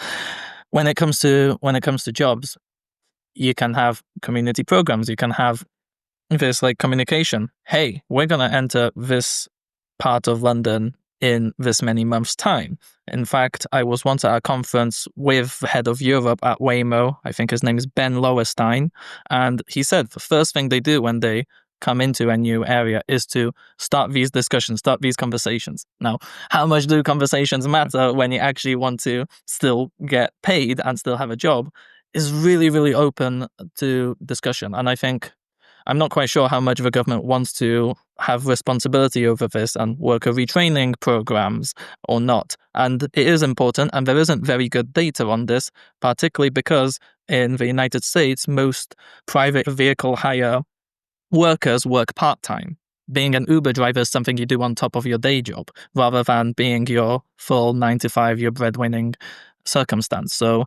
When it comes to jobs, you can have community programs. You can have this communication. Hey, we're going to enter this part of London in this many months' time. In fact, I was once at a conference with the head of Europe at Waymo. I think his name is Ben Lowenstein. And he said the first thing they do when they come into a new area is to start these discussions, start these conversations. Now, how much do conversations matter when you actually want to still get paid and still have a job is really, really open to discussion. And I think I'm not quite sure how much the government wants to have responsibility over this and worker retraining programs or not. And it is important, and there isn't very good data on this, particularly because in the United States, most private vehicle hire workers work part-time. being an Uber driver is something you do on top of your day job rather than being your full 9 to 5, your breadwinning circumstance. So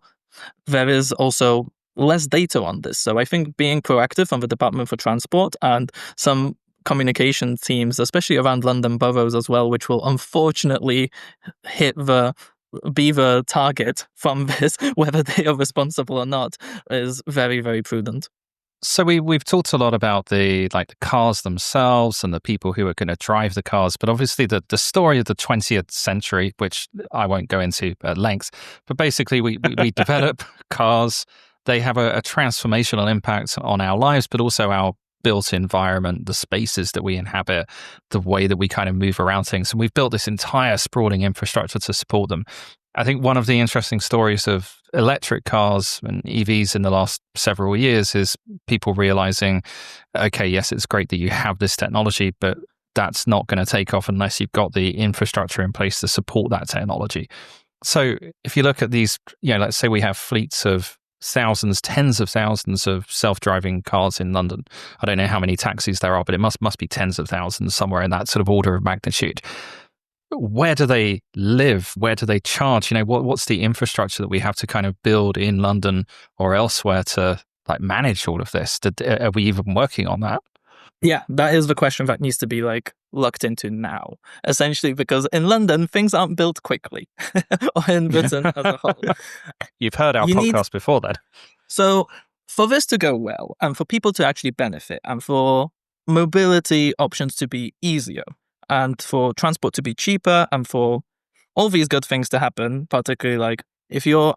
there is also less data on this. So I think being proactive from the Department for Transport and some communication teams, especially around London boroughs as well, which will unfortunately be the target from this, whether they are responsible or not, is very, very prudent. So we've talked a lot about the cars themselves and the people who are going to drive the cars, but obviously the story of the 20th century, which I won't go into at length, but basically we develop cars. They have a transformational impact on our lives, but also our built environment, the spaces that we inhabit, the way that we kind of move around things. And we've built this entire sprawling infrastructure to support them. I think one of the interesting stories of electric cars and EVs in the last several years is people realizing, okay, yes, it's great that you have this technology, but that's not going to take off unless you've got the infrastructure in place to support that technology. So if you look at these, let's say we have fleets of thousands, tens of thousands of self-driving cars in London. I don't know how many taxis there are, but it must be tens of thousands, somewhere in that sort of order of magnitude. Where do they live? Where do they charge? What's the infrastructure that we have to kind of build in London or elsewhere to manage all of this? Are we even working on that? Yeah, that is the question that needs to be looked into now, essentially, because in London, things aren't built quickly, or in Britain as a whole. You've heard our podcast before then. So for this to go well, and for people to actually benefit, and for mobility options to be easier, and for transport to be cheaper, and for all these good things to happen, particularly if you're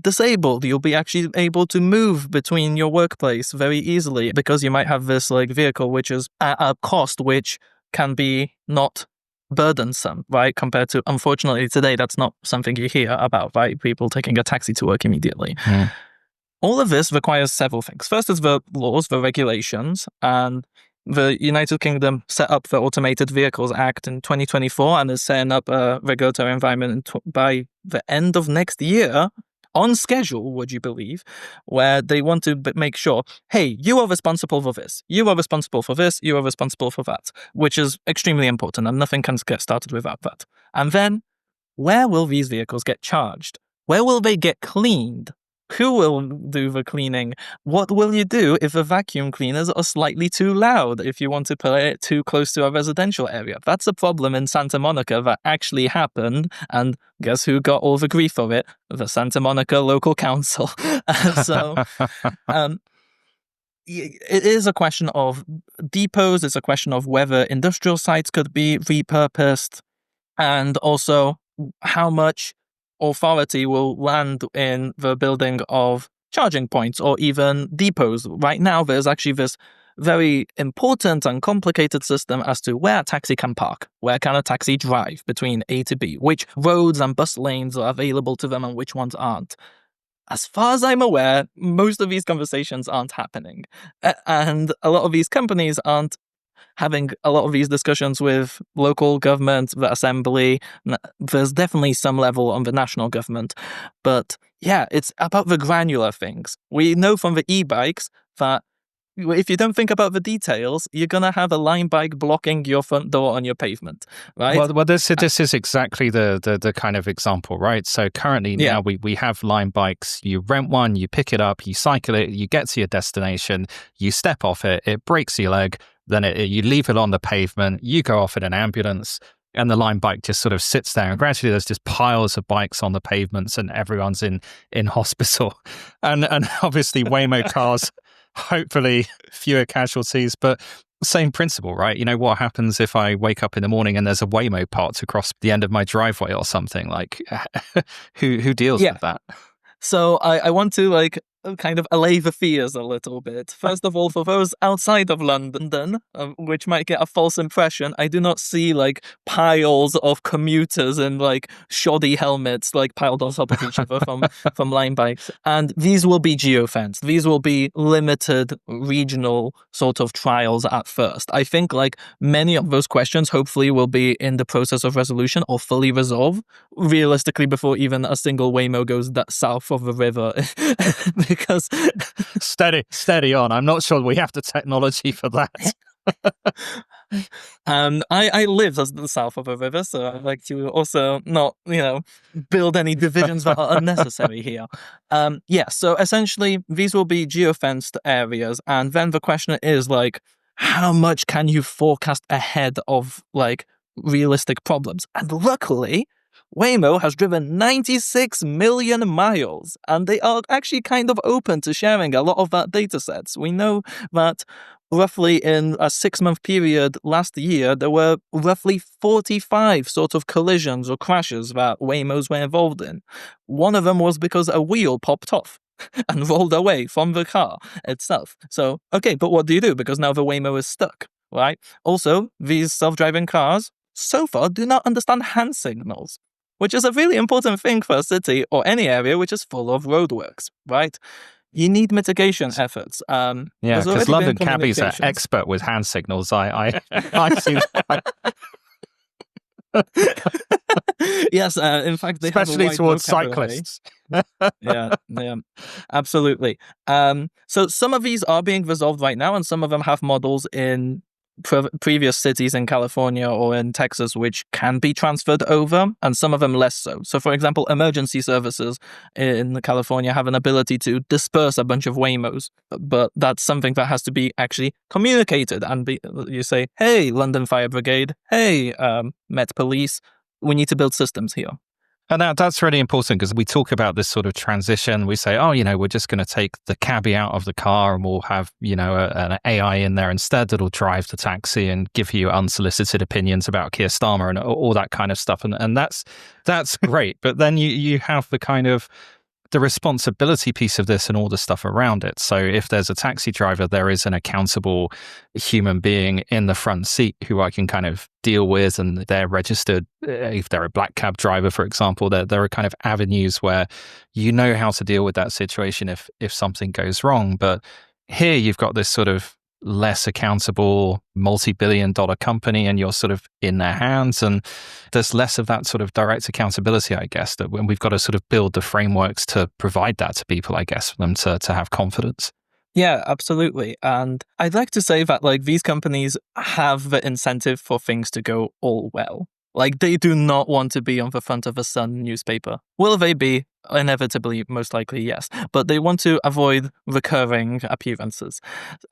disabled, you'll be actually able to move between your workplace very easily because you might have this vehicle which is at a cost which can be not burdensome, right? Compared to, unfortunately, today, that's not something you hear about, right? People taking a taxi to work immediately. Mm. All of this requires several things. First is the laws, the regulations, and the United Kingdom set up the Automated Vehicles Act in 2024 and is setting up a regulatory environment by the end of next year, on schedule, would you believe, where they want to make sure, hey, you are responsible for this, you are responsible for this, you are responsible for that, which is extremely important, and nothing can get started without that. And then, where will these vehicles get charged? Where will they get cleaned? Who will do the cleaning? What will you do if the vacuum cleaners are slightly too loud, if you want to put it too close to a residential area? That's a problem in Santa Monica that actually happened, and guess who got all the grief for it? The Santa Monica Local Council. It is a question of depots, it's a question of whether industrial sites could be repurposed, and also how much authority will land in the building of charging points or even depots. Right now, there's actually this very important and complicated system as to where a taxi can park, where can a taxi drive between A to B, which roads and bus lanes are available to them and which ones aren't. As far as I'm aware, most of these conversations aren't happening. And a lot of these companies aren't having a lot of these discussions with local government, the assembly. There's definitely some level on the national government. But yeah, it's about the granular things. We know from the e-bikes that if you don't think about the details, you're going to have a line bike blocking your front door on your pavement, right? Well, this is exactly the kind of example, right? So currently now we have line bikes. You rent one, you pick it up, you cycle it, you get to your destination, you step off it, it breaks your leg, then you leave it on the pavement, you go off in an ambulance, and the line bike just sort of sits there. And gradually there's just piles of bikes on the pavements and everyone's in hospital. And obviously Waymo cars, hopefully fewer casualties, but same principle, right? What happens if I wake up in the morning and there's a Waymo parked across the end of my driveway or something? Who deals with that? So I want to kind of allay the fears a little bit. First of all, for those outside of London, which might get a false impression, I do not see piles of commuters in shoddy helmets piled on top of each other from line bikes. And these will be geofenced. These will be limited regional sort of trials at first. I think many of those questions hopefully will be in the process of resolution or fully resolved realistically before even a single Waymo goes that south of the river. Because steady on. I'm not sure we have the technology for that. I live at the south of a river, so I'd like to also not, build any divisions that are unnecessary here. So essentially, these will be geofenced areas, and then the question is, like, how much can you forecast ahead of, like, realistic problems? And luckily, Waymo has driven 96 million miles, and they are actually kind of open to sharing a lot of that data sets. We know that roughly in a 6-month period last year, there were roughly 45 sort of collisions or crashes that Waymos were involved in. One of them was because a wheel popped off and rolled away from the car itself. So, okay, but what do you do? Because now the Waymo is stuck, right? Also, these self-driving cars so far do not understand hand signals, which is a really important thing for a city or any area which is full of roadworks, right? You need mitigation efforts. Yeah, there's because already been London cabbies are communications. expert with hand signals. I see, Yes, in fact, they have a especially wide towards vocabulary. cyclists. Yeah, absolutely. So some of these are being resolved right now, and some of them have models in previous cities in California or in Texas which can be transferred over, and some of them less so. So, for example, emergency services in California have an ability to disperse a bunch of Waymos, but that's something that has to be actually communicated. And you say, "Hey, London Fire Brigade. Hey, Met Police. We need to build systems here." And that's really important because we talk about this sort of transition. We say, we're just going to take the cabbie out of the car and we'll have, an AI in there instead that'll drive the taxi and give you unsolicited opinions about Keir Starmer and all that kind of stuff. And that's great. But then you have the kind of the responsibility piece of this and all the stuff around it. So if there's a taxi driver, there is an accountable human being in the front seat who I can kind of deal with, and they're registered. If they're a black cab driver, for example, there are kind of avenues where you know how to deal with that situation if something goes wrong. But here you've got this sort of less accountable multi-billion-dollar company, and you're sort of in their hands, and there's less of that sort of direct accountability, I guess, that when we've got to sort of build the frameworks to provide that to people, I guess, for them to have confidence. Yeah, absolutely. And I'd like to say that, like, these companies have the incentive for things to go all well. Like, they do not want to be on the front of a Sun newspaper. Will they be? Inevitably, most likely, yes. But they want to avoid recurring appearances.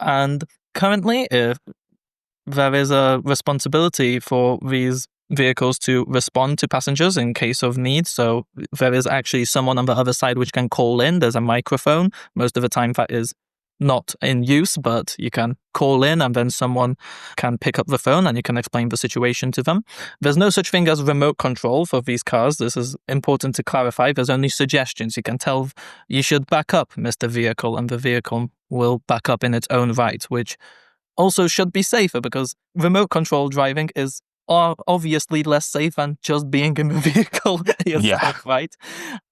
And currently, if there is a responsibility for these vehicles to respond to passengers in case of need. So there is actually someone on the other side which can call in. There's a microphone. Most of the time that is not in use, but you can call in and then someone can pick up the phone and you can explain the situation to them. There's no such thing as remote control for these cars. This is important to clarify. There's only suggestions. You can tell you should back up, Mr. Vehicle, and the vehicle will back up in its own right, which also should be safer because remote control driving is obviously less safe than just being in the vehicle yourself, right?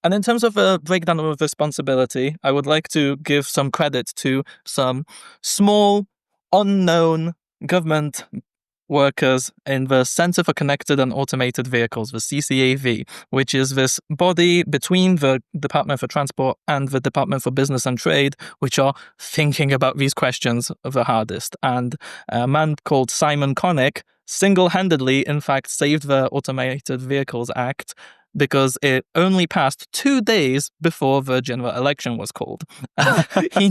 And in terms of a breakdown of responsibility, I would like to give some credit to some small, unknown government workers in the Centre for Connected and Automated Vehicles, the CCAV, which is this body between the Department for Transport and the Department for Business and Trade, which are thinking about these questions the hardest. And a man called Simon Connick single-handedly, in fact, saved the Automated Vehicles Act because it only passed 2 days before the general election was called. He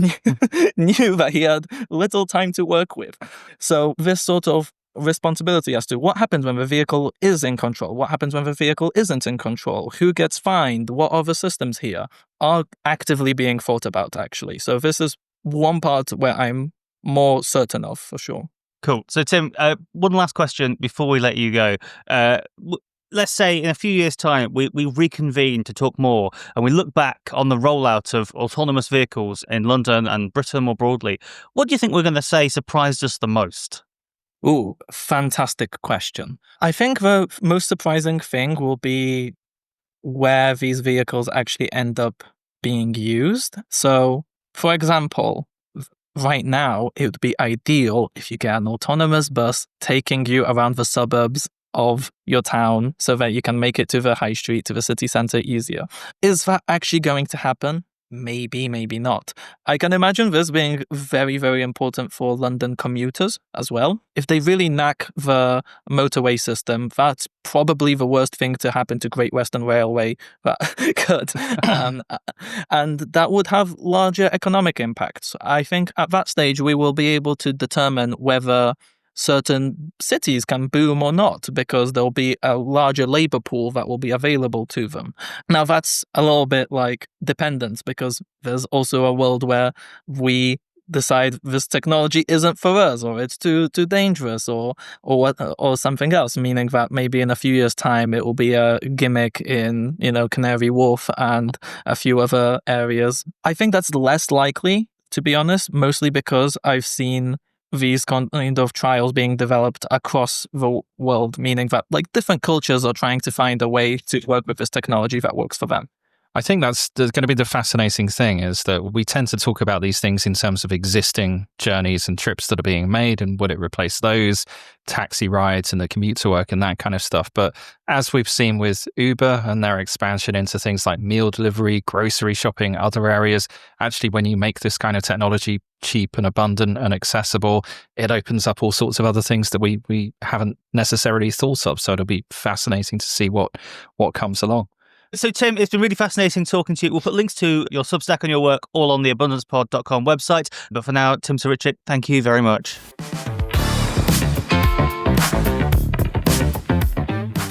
knew that he had little time to work with. So this sort of responsibility as to what happens when the vehicle is in control, what happens when the vehicle isn't in control, who gets fined, what are the systems here, are actively being thought about, actually. So this is one part where I'm more certain of, for sure. Cool. So, Tim, one last question before we let you go. Let's say in a few years' time, we reconvene to talk more and we look back on the rollout of autonomous vehicles in London and Britain more broadly. What do you think we're going to say surprised us the most? Ooh, fantastic question. I think the most surprising thing will be where these vehicles actually end up being used. So, for example, right now, it would be ideal if you get an autonomous bus taking you around the suburbs of your town so that you can make it to the high street, to the city centre easier. Is that actually going to happen? Maybe, maybe not. I can imagine this being very, very important for London commuters as well. If they really knack the motorway system, that's probably the worst thing to happen to Great Western Railway that could. And that would have larger economic impacts. I think at that stage, we will be able to determine whether certain cities can boom or not, because there'll be a larger labor pool that will be available to them. Now, that's a little bit like dependence, because there's also a world where we decide this technology isn't for us, or it's too dangerous, or something else, meaning that maybe in a few years' time it will be a gimmick in, Canary Wharf and a few other areas. I think that's less likely, to be honest, mostly because I've seen these kind of trials being developed across the world, meaning that different cultures are trying to find a way to work with this technology that works for them. I think that's going to be the fascinating thing, is that we tend to talk about these things in terms of existing journeys and trips that are being made, and would it replace those, taxi rides and the commute to work and that kind of stuff. But as we've seen with Uber and their expansion into things like meal delivery, grocery shopping, other areas, actually when you make this kind of technology cheap and abundant and accessible, it opens up all sorts of other things that we haven't necessarily thought of. So it'll be fascinating to see what comes along. So, Tim, it's been really fascinating talking to you. We'll put links to your Substack and your work all on the abundancepod.com website. But for now, Tym Syrytczyk, thank you very much.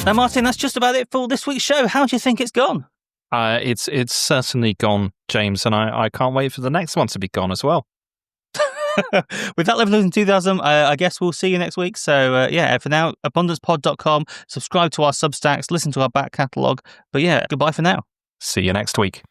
Now, Martin, that's just about it for this week's show. How do you think it's gone? It's certainly gone, James, and I can't wait for the next one to be gone as well. With that level of enthusiasm, I guess we'll see you next week. So, for now, abundancepod.com. Subscribe to our Substacks, listen to our back catalogue. But goodbye for now. See you next week.